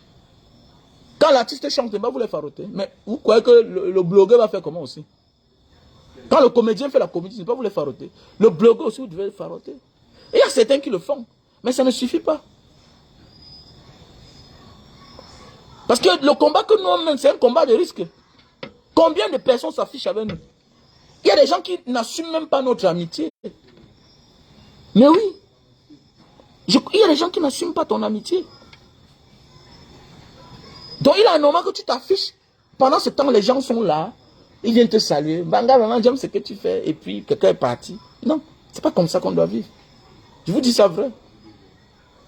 Quand l'artiste chante, il va vous les faroter. Mais vous croyez que le blogueur va faire comment aussi? Quand le comédien fait la comédie, il ne va pas vous les faroter. Le blogueur aussi, vous devez le faroter. Et il y a certains qui le font. Mais ça ne suffit pas. Parce que le combat que nous on mène, c'est un combat de risque. Combien de personnes s'affichent avec nous? Il y a des gens qui n'assument même pas notre amitié. Mais oui. Il y a des gens qui n'assument pas ton amitié. Donc il est normal que tu t'affiches. Pendant ce temps, les gens sont là. Ils viennent te saluer. Banga, maman, j'aime ce que tu fais. Et puis, quelqu'un est parti. Non, c'est pas comme ça qu'on doit vivre. Je vous dis ça vrai.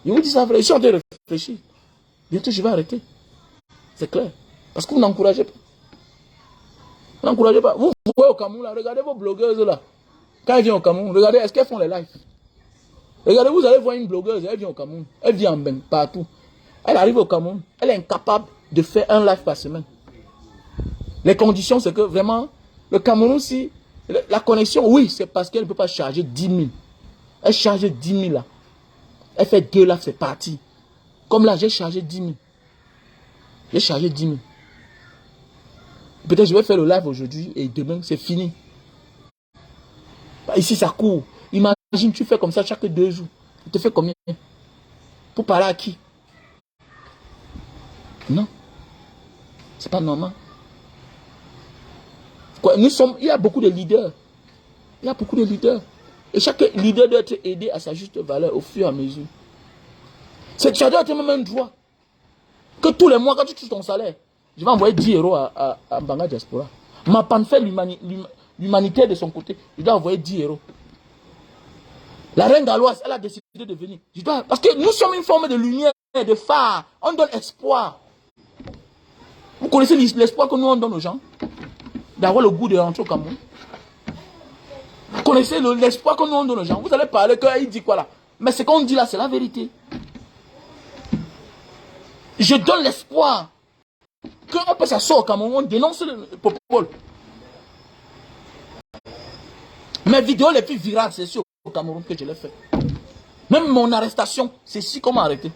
Je vous dis ça vrai. Je suis en train de réfléchir. Bientôt, je vais arrêter. C'est clair. Parce que vous n'encouragez pas. Vous n'encouragez pas. Vous voyez au Cameroun, là, regardez vos blogueuses là. Quand elles viennent au Cameroun, regardez, est-ce qu'elles font les lives? Regardez, vous allez voir une blogueuse, elle vient au Cameroun. Elle vient en bain, partout. Elle arrive au Cameroun. Elle est incapable de faire un live par semaine. Les conditions, c'est que vraiment, le Cameroun, si la connexion, oui, c'est parce qu'elle ne peut pas charger 10 000. Elle charge 10 000 là. Elle fait 2 lives, c'est parti. Comme là, j'ai chargé 10 000. J'ai chargé 10 000. Peut-être je vais faire le live aujourd'hui et demain, c'est fini. Ici, ça court. Imagine, tu fais comme ça chaque 2 jours. Tu te fais combien? Pour parler à qui? Non. C'est pas normal. Nous sommes, il y a beaucoup de leaders. Il y a beaucoup de leaders. Et chaque leader doit être aidé à sa juste valeur au fur et à mesure. Ça doit être même un droit. Que tous les mois, quand tu touches ton salaire, je vais envoyer 10 euros à Banga Diaspora. Ma panne fait l'humanitaire de son côté. Je dois envoyer 10 euros. La reine galloise, elle a décidé de venir. Parce que nous sommes une forme de lumière, de phare. On donne espoir. Vous connaissez l'espoir que nous on donne aux gens? D'avoir le goût de rentrer au Cameroun. connaissez l'espoir que nous on donne aux gens. Vous allez parler qu'il dit quoi là? Mais ce qu'on dit là, c'est la vérité. Je donne l'espoir qu'on peut s'asseoir au Cameroun, on dénonce le popole. Mes vidéos les plus virales, c'est sur au Cameroun que je l'ai fait. Même mon arrestation, c'est ici qu'on m'a arrêté.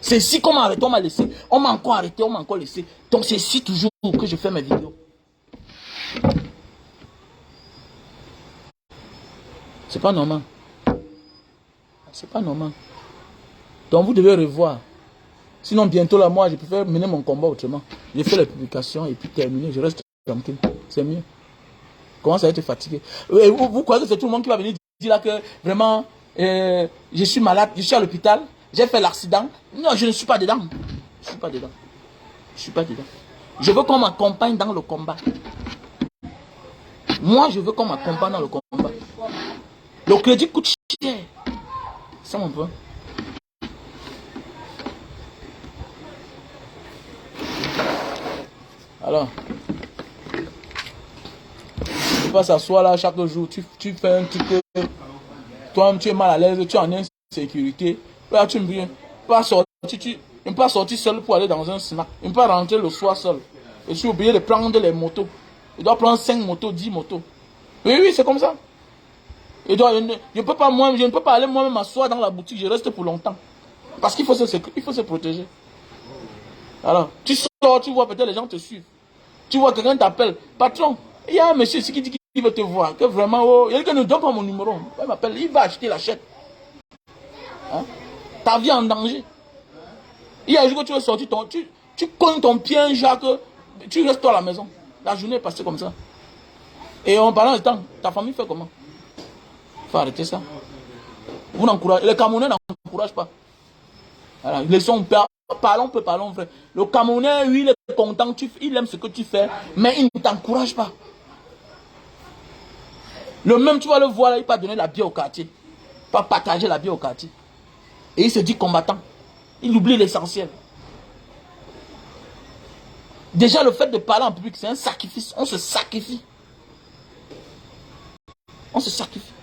C'est ici qu'on m'a arrêté, on m'a laissé. On m'a encore arrêté, on m'a encore laissé. Donc c'est ici toujours que je fais mes vidéos. C'est pas normal. C'est pas normal. Donc vous devez revoir. Sinon bientôt là, moi, je préfère mener mon combat autrement. Je fais les publications et puis terminer. Je reste tranquille. C'est mieux. Commence à être fatigué. Vous croyez que c'est tout le monde qui va venir dire là que vraiment, je suis malade, je suis à l'hôpital, j'ai fait l'accident. Non, je ne suis pas dedans. Je suis pas dedans. Je suis pas dedans. Je veux qu'on m'accompagne dans le combat. Moi, je veux qu'on m'accompagne dans le combat. Le crédit coûte cher. C'est mon point. Alors, tu peux pas s'asseoir là chaque jour, tu fais un truc, toi tu es mal à l'aise, tu es en insécurité. Là, tu ne peux pas sortir seul pour aller dans un snack. Tu ne peux pas rentrer le soir seul. Je suis obligé de prendre les motos. Je dois prendre 5 motos, 10 motos. Oui, c'est comme ça. Je ne peux pas aller moi-même m'asseoir dans la boutique, je reste pour longtemps. Parce qu'il faut se protéger. Alors, tu sors, tu vois peut-être les gens te suivent. Tu vois quelqu'un t'appelle, patron, il y a un monsieur ici qui dit qu'il veut te voir, que vraiment, oh, il y a quelqu'un qui ne donne pas mon numéro. Il m'appelle, il va acheter la chaîne. Hein? Ta vie en danger. Il y a un jour que tu veux sortir, tu cognes ton pied un Jacques, tu restes toi à la maison. La journée est passée comme ça. Et en parlant de temps, ta famille fait comment? Il faut arrêter ça. Vous n'encouragez, les Camerounais n'encouragent pas. Voilà, parlons, frère. Le Camerounais, lui, il est content, il aime ce que tu fais, mais il ne t'encourage pas. Le même, tu vas le voir, là, il va donner la bière au quartier. Il va partager la bière au quartier. Et il se dit combattant. Il oublie l'essentiel. Déjà, le fait de parler en public, c'est un sacrifice. On se sacrifie. On se sacrifie.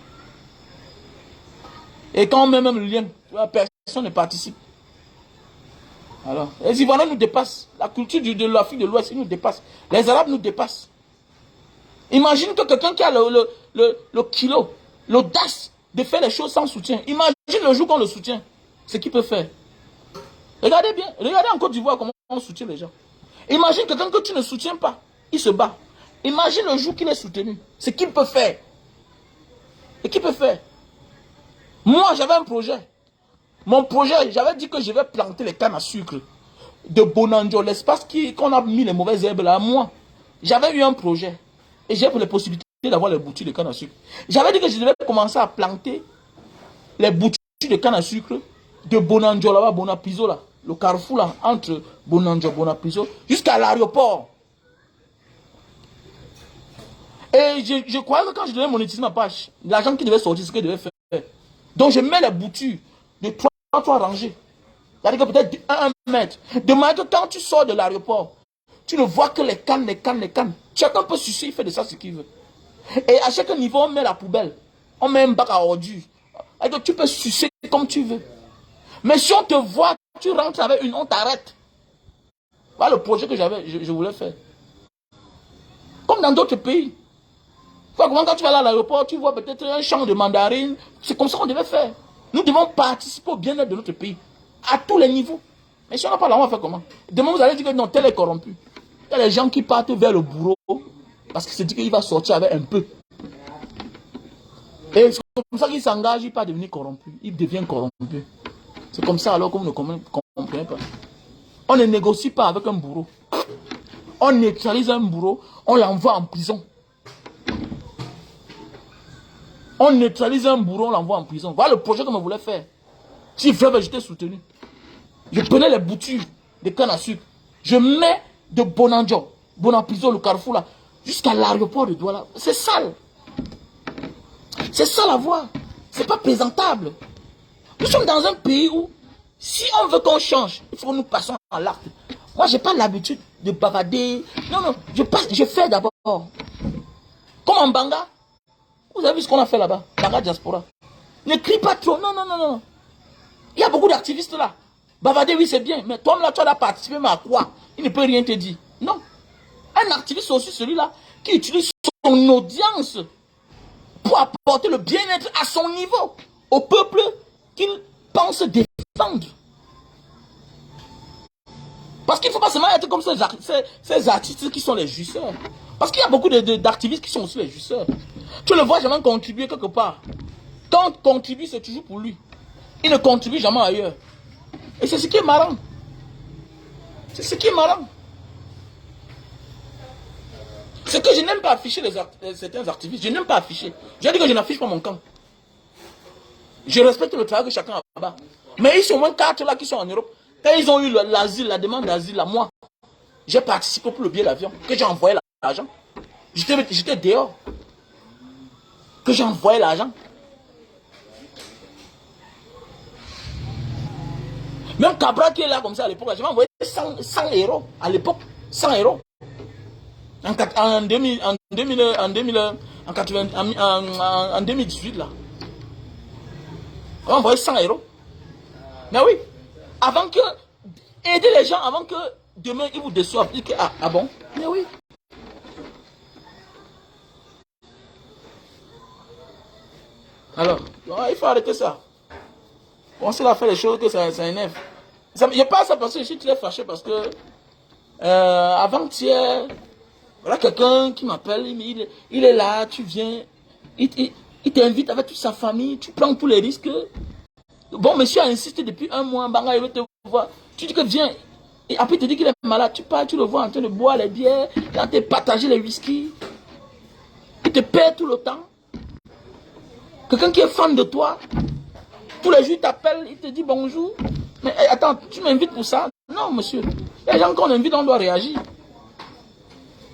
Et quand on met même le lien, personne ne participe. Alors, les Ivoiriens nous dépassent. La culture de l'Afrique de l'Ouest, ils nous dépassent. Les Arabes nous dépassent. Imagine que quelqu'un qui a le kilo, l'audace de faire les choses sans soutien. Imagine le jour qu'on le soutient. Ce qu'il peut faire. Regardez bien. Regardez en Côte d'Ivoire comment on soutient les gens. Imagine quelqu'un que tu ne soutiens pas. Il se bat. Imagine le jour qu'il est soutenu. Ce qu'il peut faire. Et qu'il peut faire. Moi, j'avais un projet. Mon projet, j'avais dit que je vais planter les cannes à sucre de Bonanjo, l'espace qu'on a mis les mauvaises herbes là. Moi, j'avais eu un projet. Et j'ai pour les possibilités d'avoir les boutures de canne à sucre. J'avais dit que je devais commencer à planter les boutures de canne à sucre de Bonanjo là-bas, Bonapiso là. Le carrefour là, entre Bonanjo et Bonapiso, jusqu'à l'aéroport. Et je croyais que quand je devais monétiser ma page, l'argent qui devait sortir, ce que je devais faire. Donc je mets les boutures de 3 rangées. C'est-à-dire que peut-être 1 mètre. De manière que quand tu sors de l'aéroport, tu ne vois que les cannes. Chacun peut sucer, il fait de ça ce qu'il veut. Et à chaque niveau, on met la poubelle. On met un bac à ordures. Donc tu peux sucer comme tu veux. Mais si on te voit, tu rentres avec une, on t'arrête. Voilà le projet que je voulais faire. Comme dans d'autres pays. Quand tu vas là à l'aéroport, tu vois peut-être un champ de mandarines. C'est comme ça qu'on devait faire. Nous devons participer au bien-être de notre pays. À tous les niveaux. Mais si on n'a pas là, on va faire comment? Demain, vous allez dire que non, tel est corrompu. Il y a des gens qui partent vers le bourreau parce qu'ils se disent qu'il va sortir avec un peu. Et c'est comme ça qu'il s'engage, il ne va pas devenir corrompu. Il devient corrompu. C'est comme ça alors que vous ne comprenez pas. On ne négocie pas avec un bourreau. On neutralise un bourreau, on l'envoie en prison. On neutralise un bourreau, on l'envoie en prison. Voilà le projet que je voulais faire. Si vraiment j'étais soutenu. Je prenais les boutures de canne à sucre. Je mets de Bonanjo, Bonapiso, le carrefour là, jusqu'à l'aéroport de Douala. C'est sale. C'est sale à voir. C'est pas présentable. Nous sommes dans un pays où, si on veut qu'on change, il faut que nous passions à l'acte. Moi, j'ai pas l'habitude de bavader. Non, je fais d'abord. Comme en Banga, Vous avez vu ce qu'on a fait là-bas, dans la diaspora. Ne crie pas trop, non, non, non, non. Il y a beaucoup d'activistes là. Bavarder, oui, c'est bien, mais toi, là, tu as participé, mais à quoi? Il ne peut rien te dire. Non. Un activiste, c'est aussi celui-là qui utilise son audience pour apporter le bien-être à son niveau, au peuple qu'il pense défendre. Parce qu'il ne faut pas seulement être comme ces artistes qui sont les jouisseurs. Parce qu'il y a beaucoup d'activistes qui sont aussi les jouisseurs. Tu ne le vois jamais contribuer quelque part. Quand il contribue, c'est toujours pour lui. Il ne contribue jamais ailleurs. Et c'est ce qui est marrant. C'est ce qui est marrant. Ce que je n'aime pas afficher certains activistes, je n'aime pas afficher. J'ai dit que je n'affiche pas mon camp. Je respecte le travail que chacun a là-bas. Mais ils sont au moins 4 là qui sont en Europe. Quand ils ont eu l'asile, la demande d'asile, là, moi, j'ai participé pour le billet d'avion, que j'ai envoyé l'argent. J'étais dehors. Que j'ai envoyé l'argent. Même Cabra qui est là comme ça à l'époque, j'ai envoyé 100 euros à l'époque. 100 euros. En 2018 là. On a envoyé 100 euros. Mais oui. Avant que. Aider les gens avant que demain ils vous déçoivent. Ils disent que, ah bon? Mais oui. Alors, il faut arrêter ça. Commencez à faire les choses que ça énerve. Je parle ça parce que je suis très fâché parce que avant-hier, voilà quelqu'un qui m'appelle, il est là, tu viens, il t'invite avec toute sa famille, tu prends tous les risques. Bon, monsieur a insisté depuis un mois, Banga, il veut te voir. Tu dis que viens, et après il te dit qu'il est malade, tu pars, tu le vois en train de boire les bières, en train de partager les whisky. Il te perd tout le temps. Quelqu'un qui est fan de toi, tous les jours il t'appelle, il te dit bonjour. Mais attends, tu m'invites pour ça? Non, monsieur. Les gens qu'on invite, on doit réagir.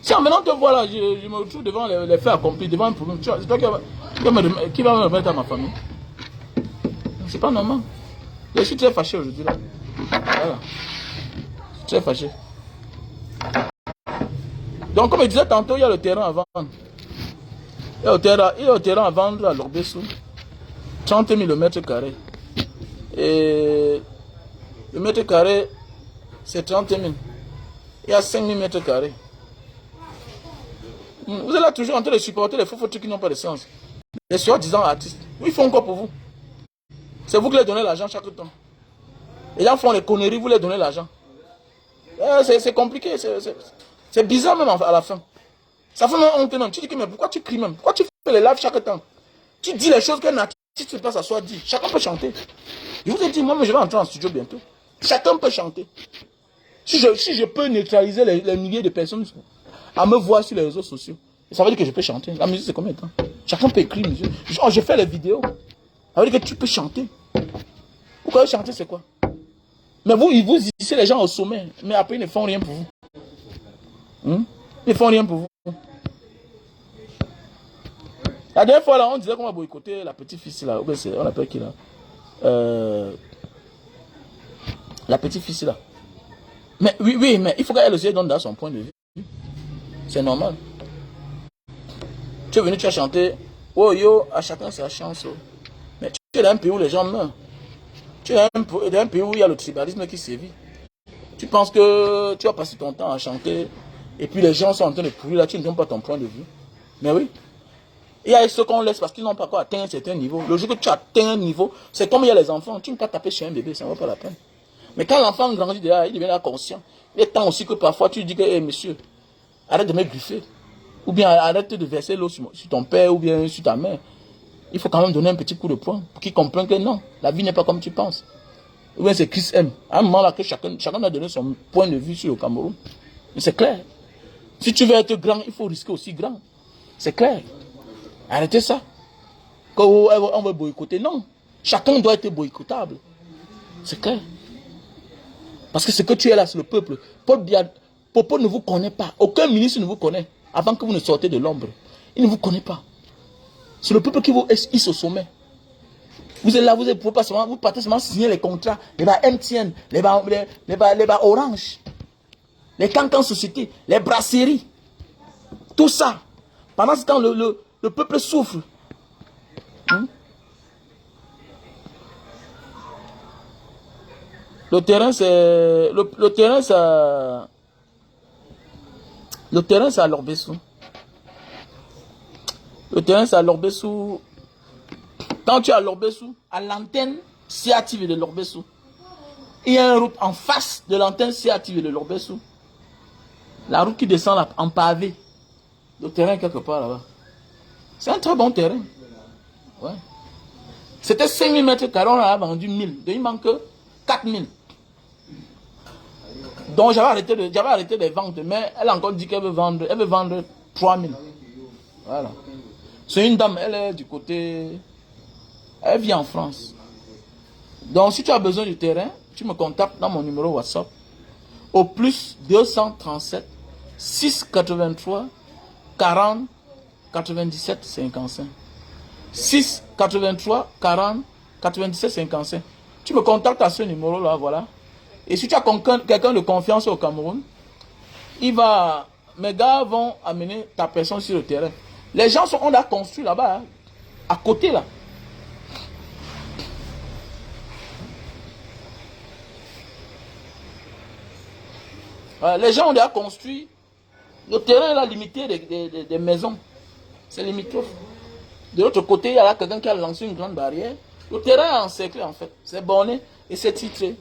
Si en venant te voir là, je me retrouve devant les faits accomplis, devant un problème, j'espère qui va me remettre à ma famille. C'est pas normal. Je suis très fâché aujourd'hui là. Voilà. Je suis très fâché. Donc comme je disais tantôt, il y a le terrain à vendre. Il y a le terrain à vendre à l'Orbesso. 30 000 le mètre carré. Et le mètre carré, c'est 30 000. Il y a 5 000 mètres carrés. Vous êtes là toujours en train de supporter les faux trucs qui n'ont pas de sens. Les soi-disant artistes. Ils font quoi pour vous? C'est vous qui leur donnez l'argent chaque temps. Les gens font les conneries, vous leur donnez l'argent. C'est compliqué. C'est bizarre même à la fin. Ça fait même honte même. Tu dis que mais pourquoi tu cries même? Pourquoi tu fais les lives chaque temps? Tu dis les choses qu'un artiste ne peut pas s'asseoir dire. Chacun peut chanter. Je vous ai dit, moi je vais entrer en studio bientôt. Chacun peut chanter. Si je peux neutraliser les milliers de personnes à me voir sur les réseaux sociaux, ça veut dire que je peux chanter. La musique c'est combien de temps? Chacun peut écrire, monsieur. Je fais les vidéos. Ça veut dire que tu peux chanter. Pourquoi chanter c'est quoi? Mais vous hissez les gens au sommet, mais après ils ne font rien pour vous. Ils ne font rien pour vous. La dernière fois là, on disait qu'on va boycotter la petite fille là. On appelle qui là? La petite fille là. Mais oui, mais il faut qu'elle aussi donne dans son point de vue. C'est normal. Tu es venu, tu as chanté. Oh yo, à chacun sa chance. Mais tu es dans un pays où les gens meurent. Tu es dans un pays où il y a le tribalisme qui sévit. Tu penses que tu vas passer ton temps à chanter et puis les gens sont en train de pourrir là, tu ne donnes pas ton point de vue. Mais oui. Il y a ceux qu'on laisse parce qu'ils n'ont pas encore atteint un certain niveau. Le jour que tu atteins un niveau, c'est comme il y a les enfants. Tu ne peux pas taper sur un bébé, ça ne vaut pas la peine. Mais quand l'enfant grandit déjà, il devient là conscient. Il est temps aussi que parfois tu dis que, hey, monsieur, arrête de me griffer. Ou bien arrête de verser l'eau sur ton père ou bien sur ta mère. Il faut quand même donner un petit coup de poing pour qu'ils comprennent que non, la vie n'est pas comme tu penses. Ou bien c'est Chris M. À un moment là que chacun a donné son point de vue sur le Cameroun. Mais c'est clair. Si tu veux être grand, il faut risquer aussi grand. C'est clair. Arrêtez ça. Quand on veut boycotter, non. Chacun doit être boycottable. C'est clair. Parce que ce que tu es là, c'est le peuple. Popo ne vous connaît pas. Aucun ministre ne vous connaît. Avant que vous ne sortez de l'ombre. Il ne vous connaît pas. C'est le peuple qui vous hisse au sommet. Vous êtes là, vous partez seulement signer les contrats. Les bas MTN, les bas Orange. Les cancans sociétés, les brasseries. Tout ça. Pendant ce temps, le peuple souffre. Le terrain, c'est... Le terrain, ça... Le terrain, c'est à Lorbessou. Le terrain, c'est à Lorbessou. Quand tu es à Lorbessou, à l'antenne CATV de Lorbessou, il y a une route en face de l'antenne CATV de Lorbessou. La route qui descend là, en pavé. Le terrain quelque part là-bas. C'est un très bon terrain. Ouais. C'était 5000 mètres carrés, on a vendu 1000. Donc il manque 4000. Donc j'avais arrêté les ventes, mais elle a encore dit qu'elle veut vendre 3000. Voilà. C'est une dame, elle est du côté... Elle vit en France. Donc si tu as besoin du terrain, tu me contactes dans mon numéro WhatsApp au plus 237 683 40 97 55. 6 83 40 97 55. Tu me contactes à ce numéro là, voilà. Et si tu as quelqu'un de confiance au Cameroun, mes gars vont amener ta personne sur le terrain. Les gens on a construit là-bas, hein, à côté là. Les gens ont déjà construit. Le terrain là limité des maisons. C'est limitrophe. De l'autre côté, il y a quelqu'un qui a lancé une grande barrière. Le terrain est encerclé en fait. C'est borné et c'est titré.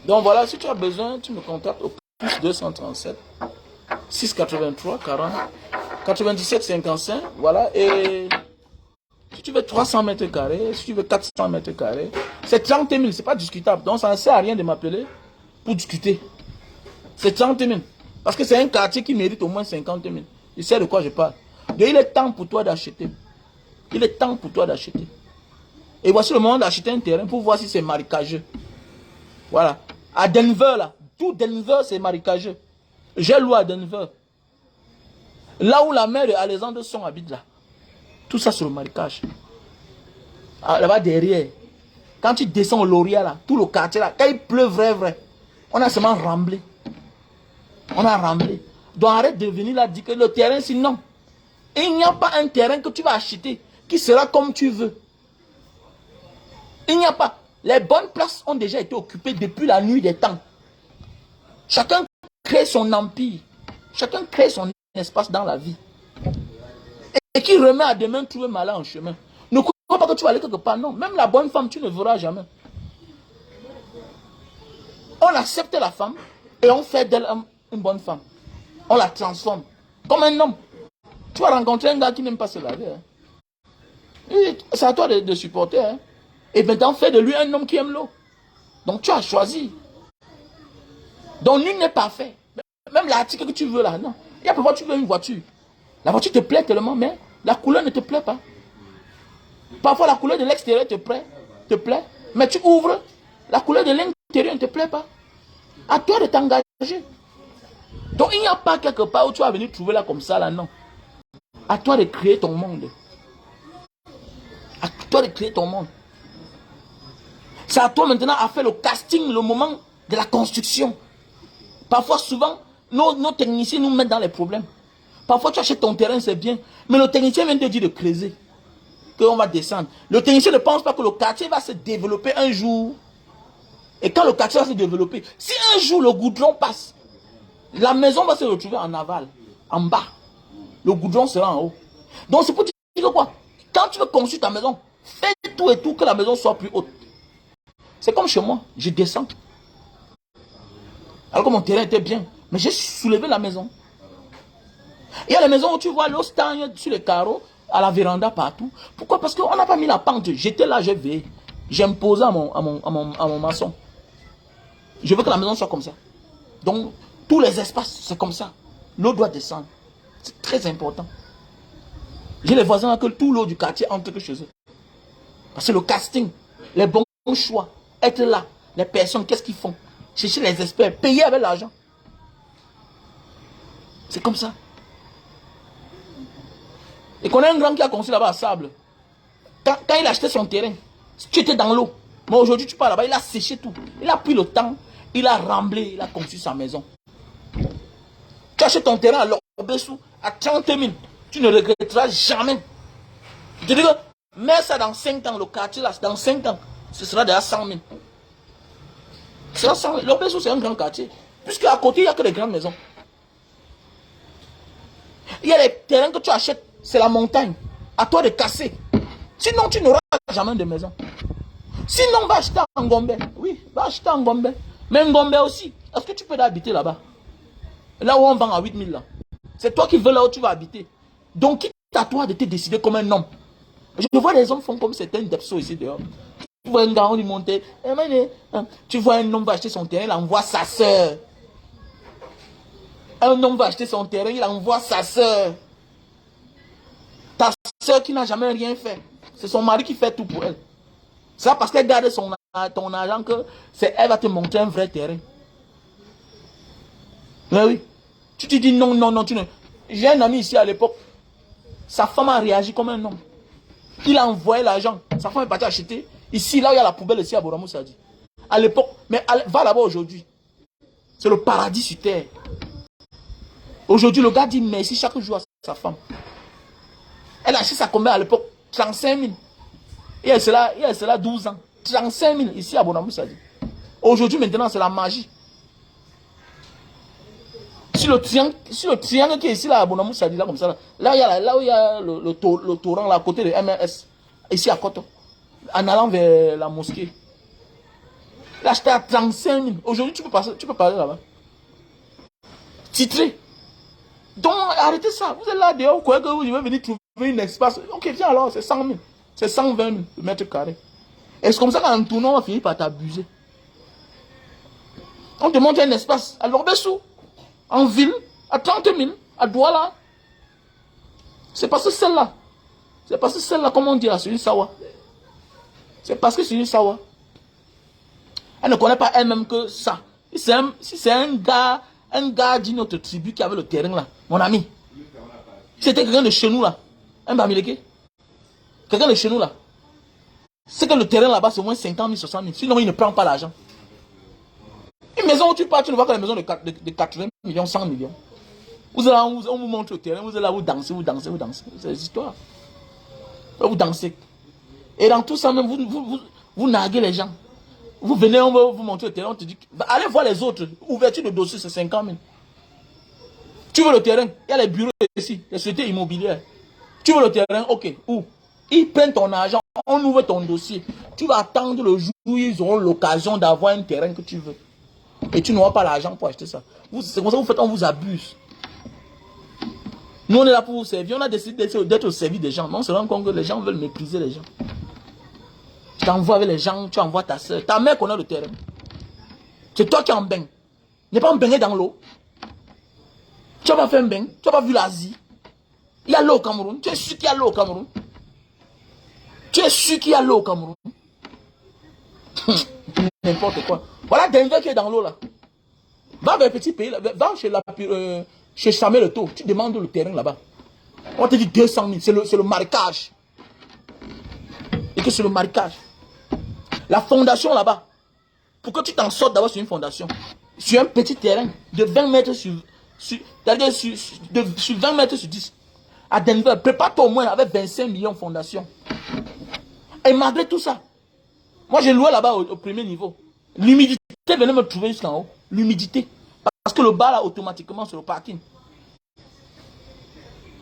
Donc voilà, si tu as besoin, tu me contactes au plus 237 683 40 97 55. Voilà. Et si tu veux 300 mètres carrés, si tu veux 400 mètres carrés, c'est 30 000. C'est pas discutable. Donc ça ne sert à rien de m'appeler pour discuter. C'est 30 000. Parce que c'est un quartier qui mérite au moins 50 000. Je sais de quoi je parle. Donc il est temps pour toi d'acheter. Il est temps pour toi d'acheter. Et voici le moment d'acheter un terrain pour voir si c'est marécageux. Voilà. À Denver, là. Tout Denver, c'est marécageux. J'ai loué à Denver. Là où la mère de Alexandre Son habite, là. Tout ça, c'est le marécage. Ah, là-bas, derrière. Quand tu descends au Laurier, là, tout le quartier, là, quand il pleut vrai, on a seulement remblé. On a remblé. Donc arrête de venir là dire que le terrain, sinon, il n'y a pas un terrain que tu vas acheter qui sera comme tu veux. Il n'y a pas. Les bonnes places ont déjà été occupées depuis la nuit des temps. Chacun crée son empire. Chacun crée son espace dans la vie. Et qui remet à demain trouver malin en chemin. Ne crois pas que tu vas aller quelque part. Non, même la bonne femme, tu ne verras jamais. On accepte la femme et on fait d'elle une bonne femme. On la transforme comme un homme. Tu vas rencontrer un gars qui n'aime pas se laver. Hein. C'est à toi de supporter. Hein. Et maintenant, fais de lui un homme qui aime l'eau. Donc tu as choisi. Donc nul n'est parfait. Même l'article que tu veux là, non. Il y a parfois tu veux une voiture. La voiture te plaît tellement, mais la couleur ne te plaît pas. Parfois la couleur de l'extérieur te plaît, mais tu ouvres, la couleur de l'intérieur ne te plaît pas. À toi de t'engager. Donc il n'y a pas quelque part où tu vas venir trouver là comme ça, là, non. À toi de créer ton monde. À toi de créer ton monde. C'est à toi maintenant à faire le casting, le moment de la construction. Parfois, souvent, nos techniciens nous mettent dans les problèmes. Parfois, tu achètes ton terrain, c'est bien. Mais le technicien vient te dire de creuser. Qu'on va descendre. Le technicien ne pense pas que le quartier va se développer un jour. Et quand le quartier va se développer, si un jour le goudron passe, la maison va se retrouver en aval, en bas. Le goudron sera en haut. Donc c'est pour dire quoi? Quand tu veux construire ta maison, fais tout et tout que la maison soit plus haute. C'est comme chez moi, je descends. Alors que mon terrain était bien, mais j'ai soulevé la maison. Il y a les maisons où tu vois l'eau stagne sur les carreaux, à la véranda partout. Pourquoi? Parce qu'on n'a pas mis la pente. J'étais là, j'ai veillé. J'ai imposé à mon maçon. Je veux que la maison soit comme ça. Donc, tous les espaces, c'est comme ça. L'eau doit descendre. C'est très important. J'ai les voisins là que tout l'eau du quartier entre que chez eux. Parce que le casting, les bons choix, être là, les personnes, qu'est-ce qu'ils font? Chercher les experts, payer avec l'argent. C'est comme ça. Et qu'on a un grand qui a construit là-bas à Sable. Quand il a acheté son terrain, tu étais dans l'eau. Mais aujourd'hui, tu pars là-bas, il a séché tout. Il a pris le temps, il a remblé, il a construit sa maison. Tu achètes ton terrain à Lorbessou à 30 000. Tu ne regretteras jamais. Je te dis que mets ça dans 5 ans, le quartier là, dans 5 ans, ce sera déjà 100 000. L'Obeso, c'est un grand quartier. Puisque à côté, il n'y a que des grandes maisons. Il y a les terrains que tu achètes, c'est la montagne. À toi de casser. Sinon, tu n'auras jamais de maison. Sinon, va acheter en Gombe. Oui, va acheter en Gombe. Mais en Gombe aussi. Est-ce que tu peux habiter là-bas? Là où on vend à 8 000 là. C'est toi qui veux là où tu vas habiter. Donc, quitte à toi de te décider comme un homme. Je vois les hommes font comme certains depsos ici dehors. Tu vois un gars, on lui monte. Tu vois un homme va acheter son terrain, il envoie sa soeur. Un homme va acheter son terrain, il envoie sa soeur. Ta soeur qui n'a jamais rien fait. C'est son mari qui fait tout pour elle. C'est parce qu'elle garde ton argent que elle va te montrer un vrai terrain. Mais oui. Tu te dis non, non, non, tu ne. J'ai un ami ici à l'époque. Sa femme a réagi comme un homme. Il a envoyé l'argent. Sa femme est partie acheter. Ici, là où il y a la poubelle ici à Boramou Sadi. À l'époque, mais va là-bas aujourd'hui. C'est le paradis sur terre. Aujourd'hui, le gars dit merci chaque jour à sa femme. Elle a acheté sa combien à l'époque? 35 000. Et elle sera 12 ans. 35 000 ici à Boramou Sadi. Aujourd'hui, maintenant, c'est la magie. Sur le triangle qui est ici là à Boramou Sadi, là comme ça, là où il y a le torrent là à côté de MLS, ici à Koto, en allant vers la mosquée. Là, acheté à 35 000. Aujourd'hui, tu peux parler là-bas. Titré. Donc, arrêtez ça. Vous êtes là dehors, vous croyez que vous devez venir trouver une espace. Ok, viens alors, c'est 100 000. C'est 120 000 le mètre carré. Et c'est comme ça qu'en tournant, on va finir par t'abuser. On te montre un espace à l'Orbessou, en ville, à 30 000, à Douala. C'est parce que celle-là, comme on dit, c'est une sawa. C'est parce que c'est une sawa. Elle ne connaît pas elle-même que ça. Si c'est un gars d'une autre tribu qui avait le terrain là, mon ami. C'était quelqu'un de chez nous là, un Bamileke. Quelqu'un de chez nous là. C'est que le terrain là-bas c'est au moins 50 000, 60 000. Sinon il ne prend pas l'argent. Une maison où tu pars, tu ne vois que la maison de 80 millions, 100 millions. Vous êtes là, on vous montre le terrain, vous êtes là, vous dansez. C'est des histoires. Vous dansez. Et dans tout ça même, vous narguez les gens. Vous venez, on va vous montrer le terrain, on te dit, bah, allez voir les autres. Ouverture de dossier, c'est 50 000. Tu veux le terrain, il y a les bureaux ici, les sociétés immobilières. Tu veux le terrain, ok, où? Ils prennent ton argent, on ouvre ton dossier. Tu vas attendre le jour où ils auront l'occasion d'avoir un terrain que tu veux. Et tu n'auras pas l'argent pour acheter ça. C'est comme ça que vous faites, on vous abuse. Nous, on est là pour vous servir. On a décidé d'être au service des gens. Mais on se rend compte que les gens veulent mépriser les gens. Tu t'envoies avec les gens, tu envoies ta soeur. Ta mère connaît le terrain. C'est toi qui en baignes. N'est pas en baigner dans l'eau. Tu n'as pas fait un bain. Tu n'as pas vu l'Asie. Il y a l'eau au Cameroun. Tu es sûr qu'il y a l'eau au Cameroun. Tu es sûr qu'il y a l'eau au Cameroun. N'importe quoi. Voilà Denver qui est dans l'eau là. Va vers le petit pays là. Va chez Samuel Eto'o. Tu demandes le terrain là-bas. On te dit 200 000. C'est le marécage. Et que c'est le marécage. La fondation là-bas. Pour que tu t'en sortes d'abord sur une fondation. Sur un petit terrain de 20 mètres sur 20 mètres sur 10. À Denver. Prépare-toi au moins avec 25 millions de fondations. Et malgré tout ça. Moi j'ai loué là-bas au premier niveau. L'humidité venait me trouver jusqu'en haut. L'humidité. Parce que le bas là automatiquement c'est le parking.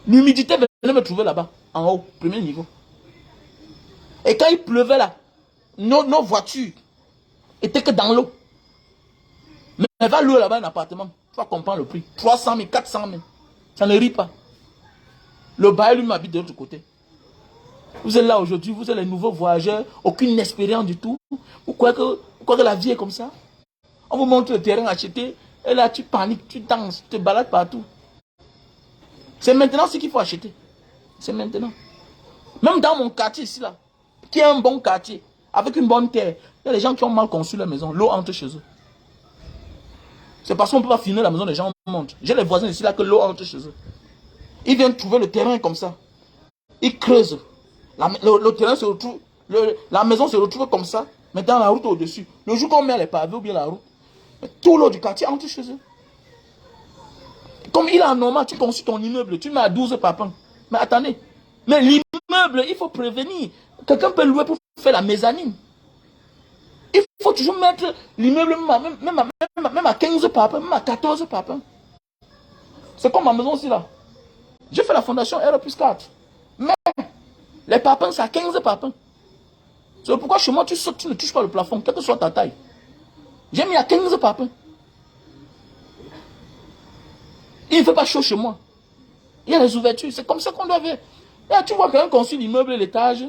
L'humidité venait me trouver là-bas. En haut. Premier niveau. Et quand il pleuvait là. Nos voitures étaient que dans l'eau. Mais va louer là-bas un appartement. Tu vas comprendre le prix. 300 000, 400 000. Ça ne rit pas. Le bail lui m'habite de l'autre côté. Vous êtes là aujourd'hui, vous êtes les nouveaux voyageurs, aucune expérience du tout. Vous croyez que la vie est comme ça? On vous montre le terrain acheté, et là tu paniques, tu danses, tu te balades partout. C'est maintenant ce qu'il faut acheter. C'est maintenant. Même dans mon quartier ici là, qui est un bon quartier, avec une bonne terre, il y a des gens qui ont mal conçu la maison, l'eau entre chez eux. C'est parce qu'on ne peut pas finir la maison, les gens montent. J'ai les voisins ici là que l'eau entre chez eux. Ils viennent trouver le terrain comme ça. Ils creusent. Le terrain se retrouve, la maison se retrouve comme ça, mais dans la route au-dessus. Le jour qu'on met les pavés ou bien la route, tout l'eau du quartier entre chez eux. Comme il est anormal, tu construis ton immeuble, tu mets à 12 papins. Mais attendez, mais l'immeuble, il faut prévenir. Quelqu'un peut louer pour faire la mezzanine. Il faut toujours mettre l'immeuble même à 15 papins, même à 14 papins. C'est comme ma maison aussi là. J'ai fait la fondation R plus 4. Mais les papins, c'est à 15 papins. C'est pourquoi chez moi, tu sautes, tu ne touches pas le plafond, quelle que soit ta taille. J'ai mis à 15 papins. Il ne fait pas chaud chez moi. Il y a les ouvertures. C'est comme ça qu'on doit faire. Là, tu vois quelqu'un construit l'immeuble, l'étage.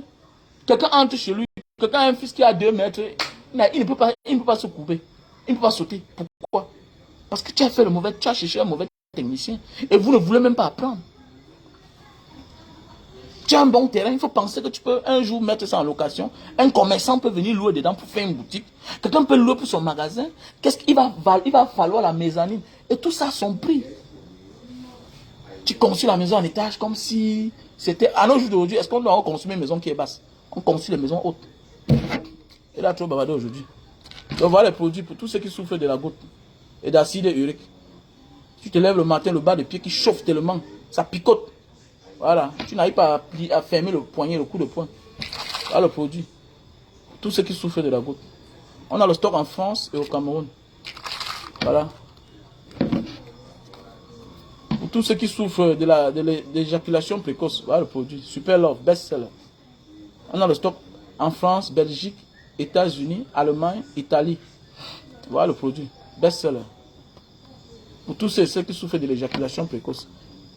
Quelqu'un entre chez lui. Quelqu'un a un fils qui a 2 mètres. Il ne peut pas se couper. Il ne peut pas sauter. Pourquoi? Parce que tu as fait le mauvais, tu as cherché un mauvais technicien. Et vous ne voulez même pas apprendre. Tu as un bon terrain, il faut penser que tu peux un jour mettre ça en location. Un commerçant peut venir louer dedans pour faire une boutique. Quelqu'un peut louer pour son magasin. Qu'est-ce qu'il va falloir la mezzanine. Et tout ça a son prix. Tu construis la maison en étage comme si c'était... À nos jours d'aujourd'hui, est-ce qu'on doit construire une maison qui est basse? On construit les maisons hautes. Et là, tu vas bavarder aujourd'hui. Donc voilà les produits pour tous ceux qui souffrent de la goutte et d'acide urique. Tu te lèves le matin, le bas de pied qui chauffe tellement, ça picote. Voilà, tu n'arrives pas à fermer le poignet, le coup de poing. Voilà le produit. Tous ceux qui souffrent de la goutte. On a le stock en France et au Cameroun. Voilà. Pour tous ceux qui souffrent de l'éjaculation précoce, voilà le produit. Super Love, best-seller. On a le stock en France, Belgique, États-Unis, Allemagne, Italie. Voilà le produit. Best-seller. Pour tous ceux qui souffrent de l'éjaculation précoce.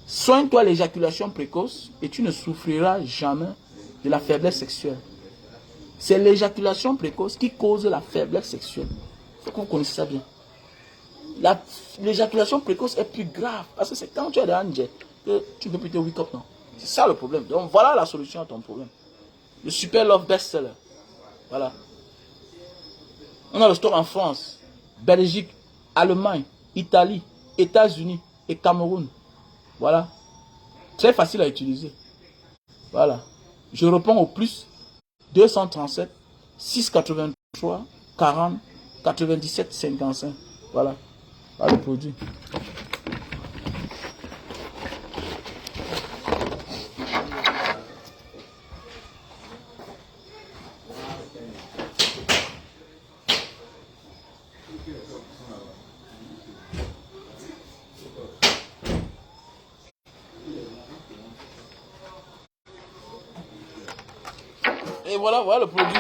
Soigne-toi l'éjaculation précoce et tu ne souffriras jamais de la faiblesse sexuelle. C'est l'éjaculation précoce qui cause la faiblesse sexuelle. Il faut que vous connaissiez ça bien. L'éjaculation précoce est plus grave parce que c'est quand tu as des angels que tu peux plus te wake up. Non. C'est ça le problème. Donc voilà la solution à ton problème. Le Super Love Best-Seller. Voilà. On a le store en France, Belgique, Allemagne, Italie, États-Unis et Cameroun. Voilà. Très facile à utiliser. Voilà. Je réponds au plus 237 683 40 97 55. Voilà. Voilà le produit. Et voilà, voilà le produit.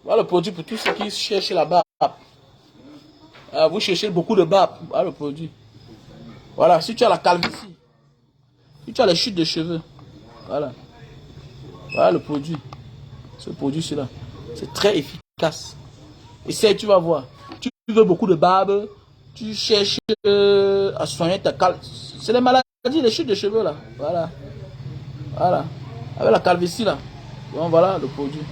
Voilà le produit pour tous ceux qui cherchent la barbe. Vous cherchez beaucoup de barbe. Voilà le produit. Voilà, si tu as la calvitie, si tu as les chutes de cheveux, voilà. Voilà le produit. Ce produit, là, c'est très efficace. Essaye, tu vas voir. Tu veux beaucoup de barbe, tu cherches à soigner ta calvitie. C'est les maladies, les chutes de cheveux, là. Voilà. Voilà. Avec la calvitie, là. Donc voilà le produit.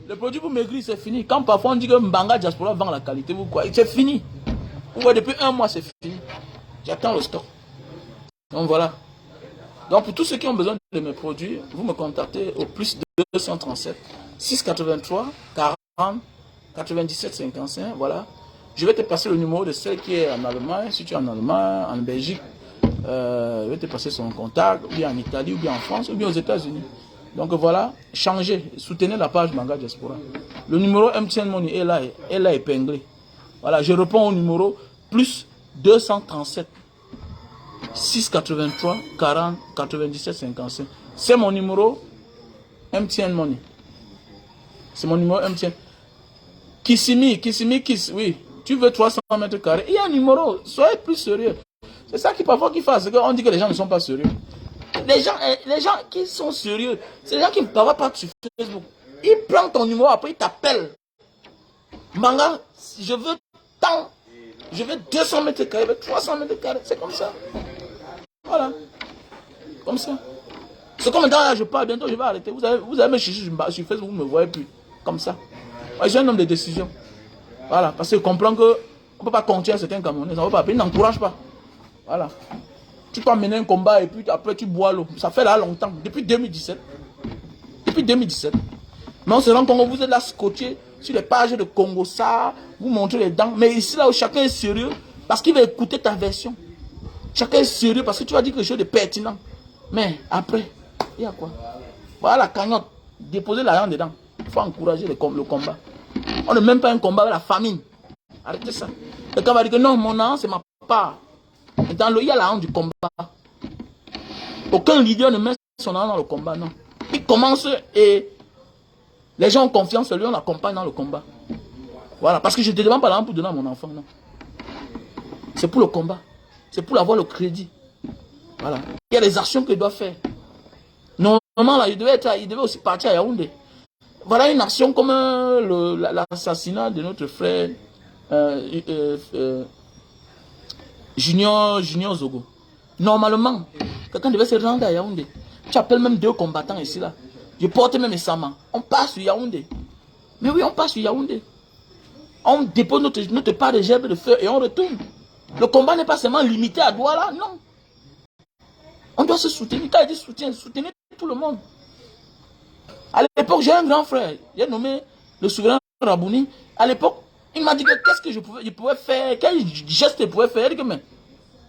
Le produit pour maigrir, c'est fini. Quand parfois on dit que Mbanga Diaspora vend la qualité, vous quoi, c'est fini. Vous voyez, depuis un mois, c'est fini. J'attends le stock. Donc voilà. Donc pour tous ceux qui ont besoin de mes produits, vous me contactez au plus 237 683 40 97 55. Voilà. Je vais te passer le numéro de celle qui est en Allemagne. Si tu es en Allemagne, en Belgique, je vais te passer son contact, ou bien en Italie, ou bien en France, ou bien aux États-Unis. Donc voilà, changez, soutenez la page Mbanga Diaspora. Le numéro MTN Money est là épinglé. Voilà, je réponds au numéro plus 237 683 40 97 55. C'est mon numéro MTN Money. C'est mon numéro MTN. Kissimi, oui. Tu veux 300 mètres carrés. Il y a un numéro, soyez plus sérieux. C'est ça qui parfois qui fait, on dit que les gens ne sont pas sérieux. Les gens qui sont sérieux, c'est les gens qui ne parlent pas sur Facebook. Ils prennent ton numéro, après ils t'appellent. Manga, je veux tant. Je veux 200 mètres carrés, je veux 300 mètres carrés. C'est comme ça. Voilà. Comme ça. C'est comme là, je parle, bientôt je vais arrêter. Vous allez me chercher sur Facebook, vous ne me voyez plus. Comme ça. Moi, je suis un homme de décision. Voilà. Parce que je comprends qu'on ne peut pas continuer certains Camerounais. Ça ne va pas. Ils n'encouragent pas. Voilà. Tu peux mener un combat et puis après tu bois l'eau. Ça fait là longtemps. Depuis 2017. Depuis 2017. Mais on se rend compte que vous êtes là scotché sur les pages de Congo ça. Vous montrez les dents. Mais ici là où chacun est sérieux parce qu'il va écouter ta version. Chacun est sérieux parce que tu vas dire quelque chose de pertinent. Mais après, il y a quoi? Voilà la cagnotte. Déposez l'argent dedans. faut encourager le combat. On ne met même pas un combat avec la famine. Arrêtez ça. Le gars va dire que non, mon âme, c'est ma part. Il y a la honte du combat. Aucun leader ne met son âme dans le combat, non. Il commence et les gens ont confiance en lui, on l'accompagne dans le combat. Voilà, parce que je ne te demande pas l'argent pour donner à mon enfant, non. C'est pour le combat. C'est pour avoir le crédit. Voilà. Il y a des actions qu'il doit faire. Normalement, là, il devait aussi partir à Yaoundé. Voilà une action comme l'assassinat de notre frère Junior Zogo. Normalement, quelqu'un devait se rendre à Yaoundé. Tu appelles même 2 combattants ici, là. Je porte même Sama. On passe sur Yaoundé. Mais oui, on passe sur Yaoundé. On dépose notre part de gerbe de feu et on retourne. Le combat n'est pas seulement limité à Douala, non. On doit se soutenir. Quand il dit soutien, soutenez tout le monde. À l'époque, j'ai un grand frère. J'ai nommé le souverain Rabouni. À l'époque, il m'a dit que qu'est-ce que je pouvais faire, quel geste je pouvais faire. Il dit que, mais,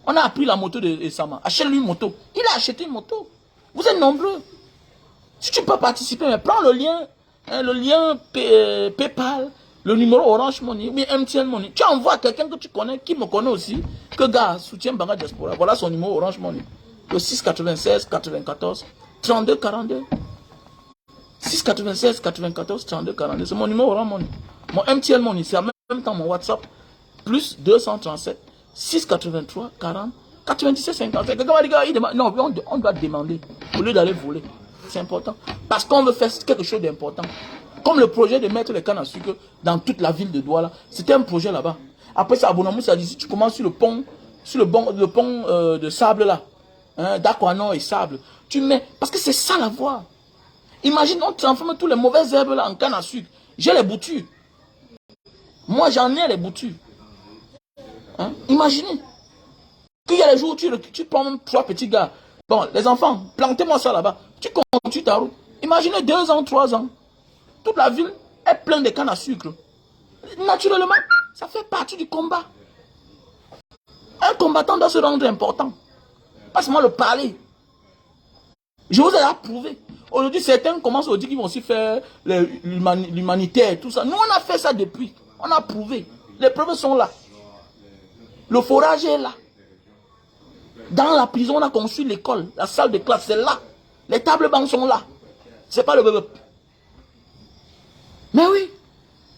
on a appris la moto de Sama. Achète-lui une moto. Il a acheté une moto. Vous êtes nombreux. Si tu peux participer, mais prends le lien PayPal, le numéro Orange Money, mais MTN Money. Tu envoies à quelqu'un que tu connais, qui me connaît aussi, que gars, soutient Banga Diaspora. Voilà son numéro Orange Money. Le 696 94 32 42. 696 94 32 42. C'est mon numéro Orange Money. Mon MTN Money, c'est en même temps mon WhatsApp. Plus 237 683 40 97 55. Quelqu'un va dire, non, on doit demander au lieu d'aller voler. C'est important. Parce qu'on veut faire quelque chose d'important. Comme le projet de mettre les cannes à sucre dans toute la ville de Douala. C'était un projet là-bas. Après ça, Abonamou, ça dit, si tu commences sur le pont de sable là, hein, d'Aquanon et sable, tu mets, parce que c'est ça la voie. Imagine, on transforme tous les mauvaises herbes là en canne à sucre. J'ai les boutures. Moi, j'en ai les boutures. Hein? Imaginez. Qu'il y a les jours où tu prends même 3 petits gars. Bon, les enfants, plantez-moi ça là-bas. Tu continues ta route. Imaginez 2 ans, 3 ans. Toute la ville est pleine de cannes à sucre. Naturellement, ça fait partie du combat. Un combattant doit se rendre important. Pas seulement le parler. Je vous ai approuvé. Aujourd'hui, certains commencent à dire qu'ils vont aussi faire l'humanitaire, tout ça. Nous, on a fait ça depuis. On a prouvé. Les preuves sont là. Le forage est là. Dans la prison, on a construit l'école, la salle de classe, c'est là. Les tables bancs sont là. C'est pas le bébé. Mais oui,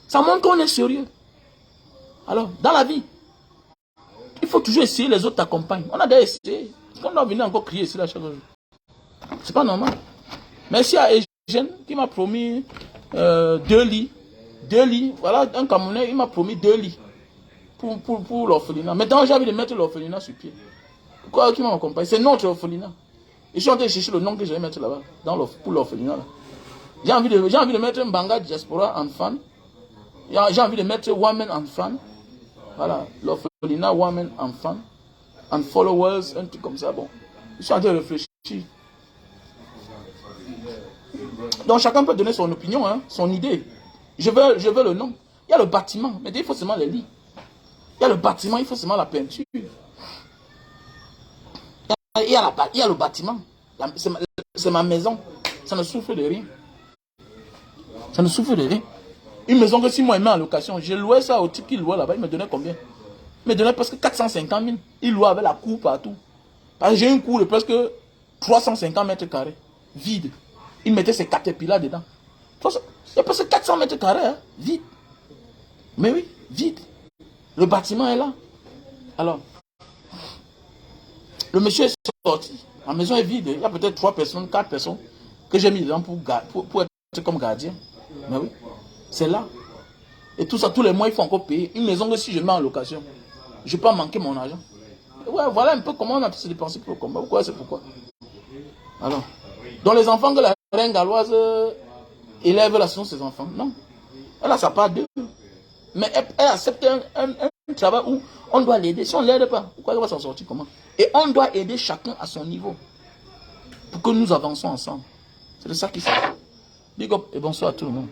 ça montre qu'on est sérieux. Alors, dans la vie, il faut toujours essayer, les autres t'accompagnent. On a déjà essayé. On doit venir encore crier ici là chaque jour. C'est pas normal. Merci à Eugène qui m'a promis 2 lits. 2 lits. Voilà, un Camerounais, il m'a promis 2 lits pour l'orphelinat. Maintenant, j'ai envie de mettre l'orphelinat sur pied. Pourquoi qui m'a accompagné? C'est notre orphelinat. Et je suis en train de chercher le nom que je vais mettre là-bas, pour l'orphelinat. J'ai envie de mettre un Banga Diaspora enfant. J'ai envie de mettre Women enfant. Voilà, l'orphelinat Women enfant. And followers, un truc comme ça. Bon, je suis en train de réfléchir. Donc chacun peut donner son opinion, hein, son idée. Je veux le nom. Il y a le bâtiment, mais il faut seulement les lits. Il y a le bâtiment, il faut seulement la peinture. Il y a le bâtiment. C'est ma maison. Ça ne souffre de rien. Ça ne souffre de rien. Une maison que si moi je mets en location, j'ai loué ça au type qui louait là-bas, il me donnait combien? Il me donnait presque 450 000. Il louait avec la cour partout. Parce que j'ai une cour de presque 350 mètres carrés. Vide. Il mettait ses caterpillars dedans. Il y a presque 400 mètres carrés, hein, vide. Mais oui, vide. Le bâtiment est là. Alors, le monsieur est sorti. La maison est vide. Il y a peut-être 3 personnes, 4 personnes que j'ai mis dedans pour être comme gardien. Mais oui, c'est là. Et tout ça, tous les mois, il faut encore payer. Une maison que si je mets en location, je peux manquer mon argent. Ouais, voilà un peu comment on a pu se dépenser pour le combat. Pourquoi? C'est pourquoi. Alors, dans les enfants que la reine galloise élève, là, ce sont ses enfants. Non. Elle a sa part d'eux. Mais elle accepte un travail où on doit l'aider. Si on ne l'aide pas, pourquoi elle va s'en sortir comment? Et on doit aider chacun à son niveau. Pour que nous avancions ensemble. C'est de ça qu'il s'agit. Big up et bonsoir à tout le monde.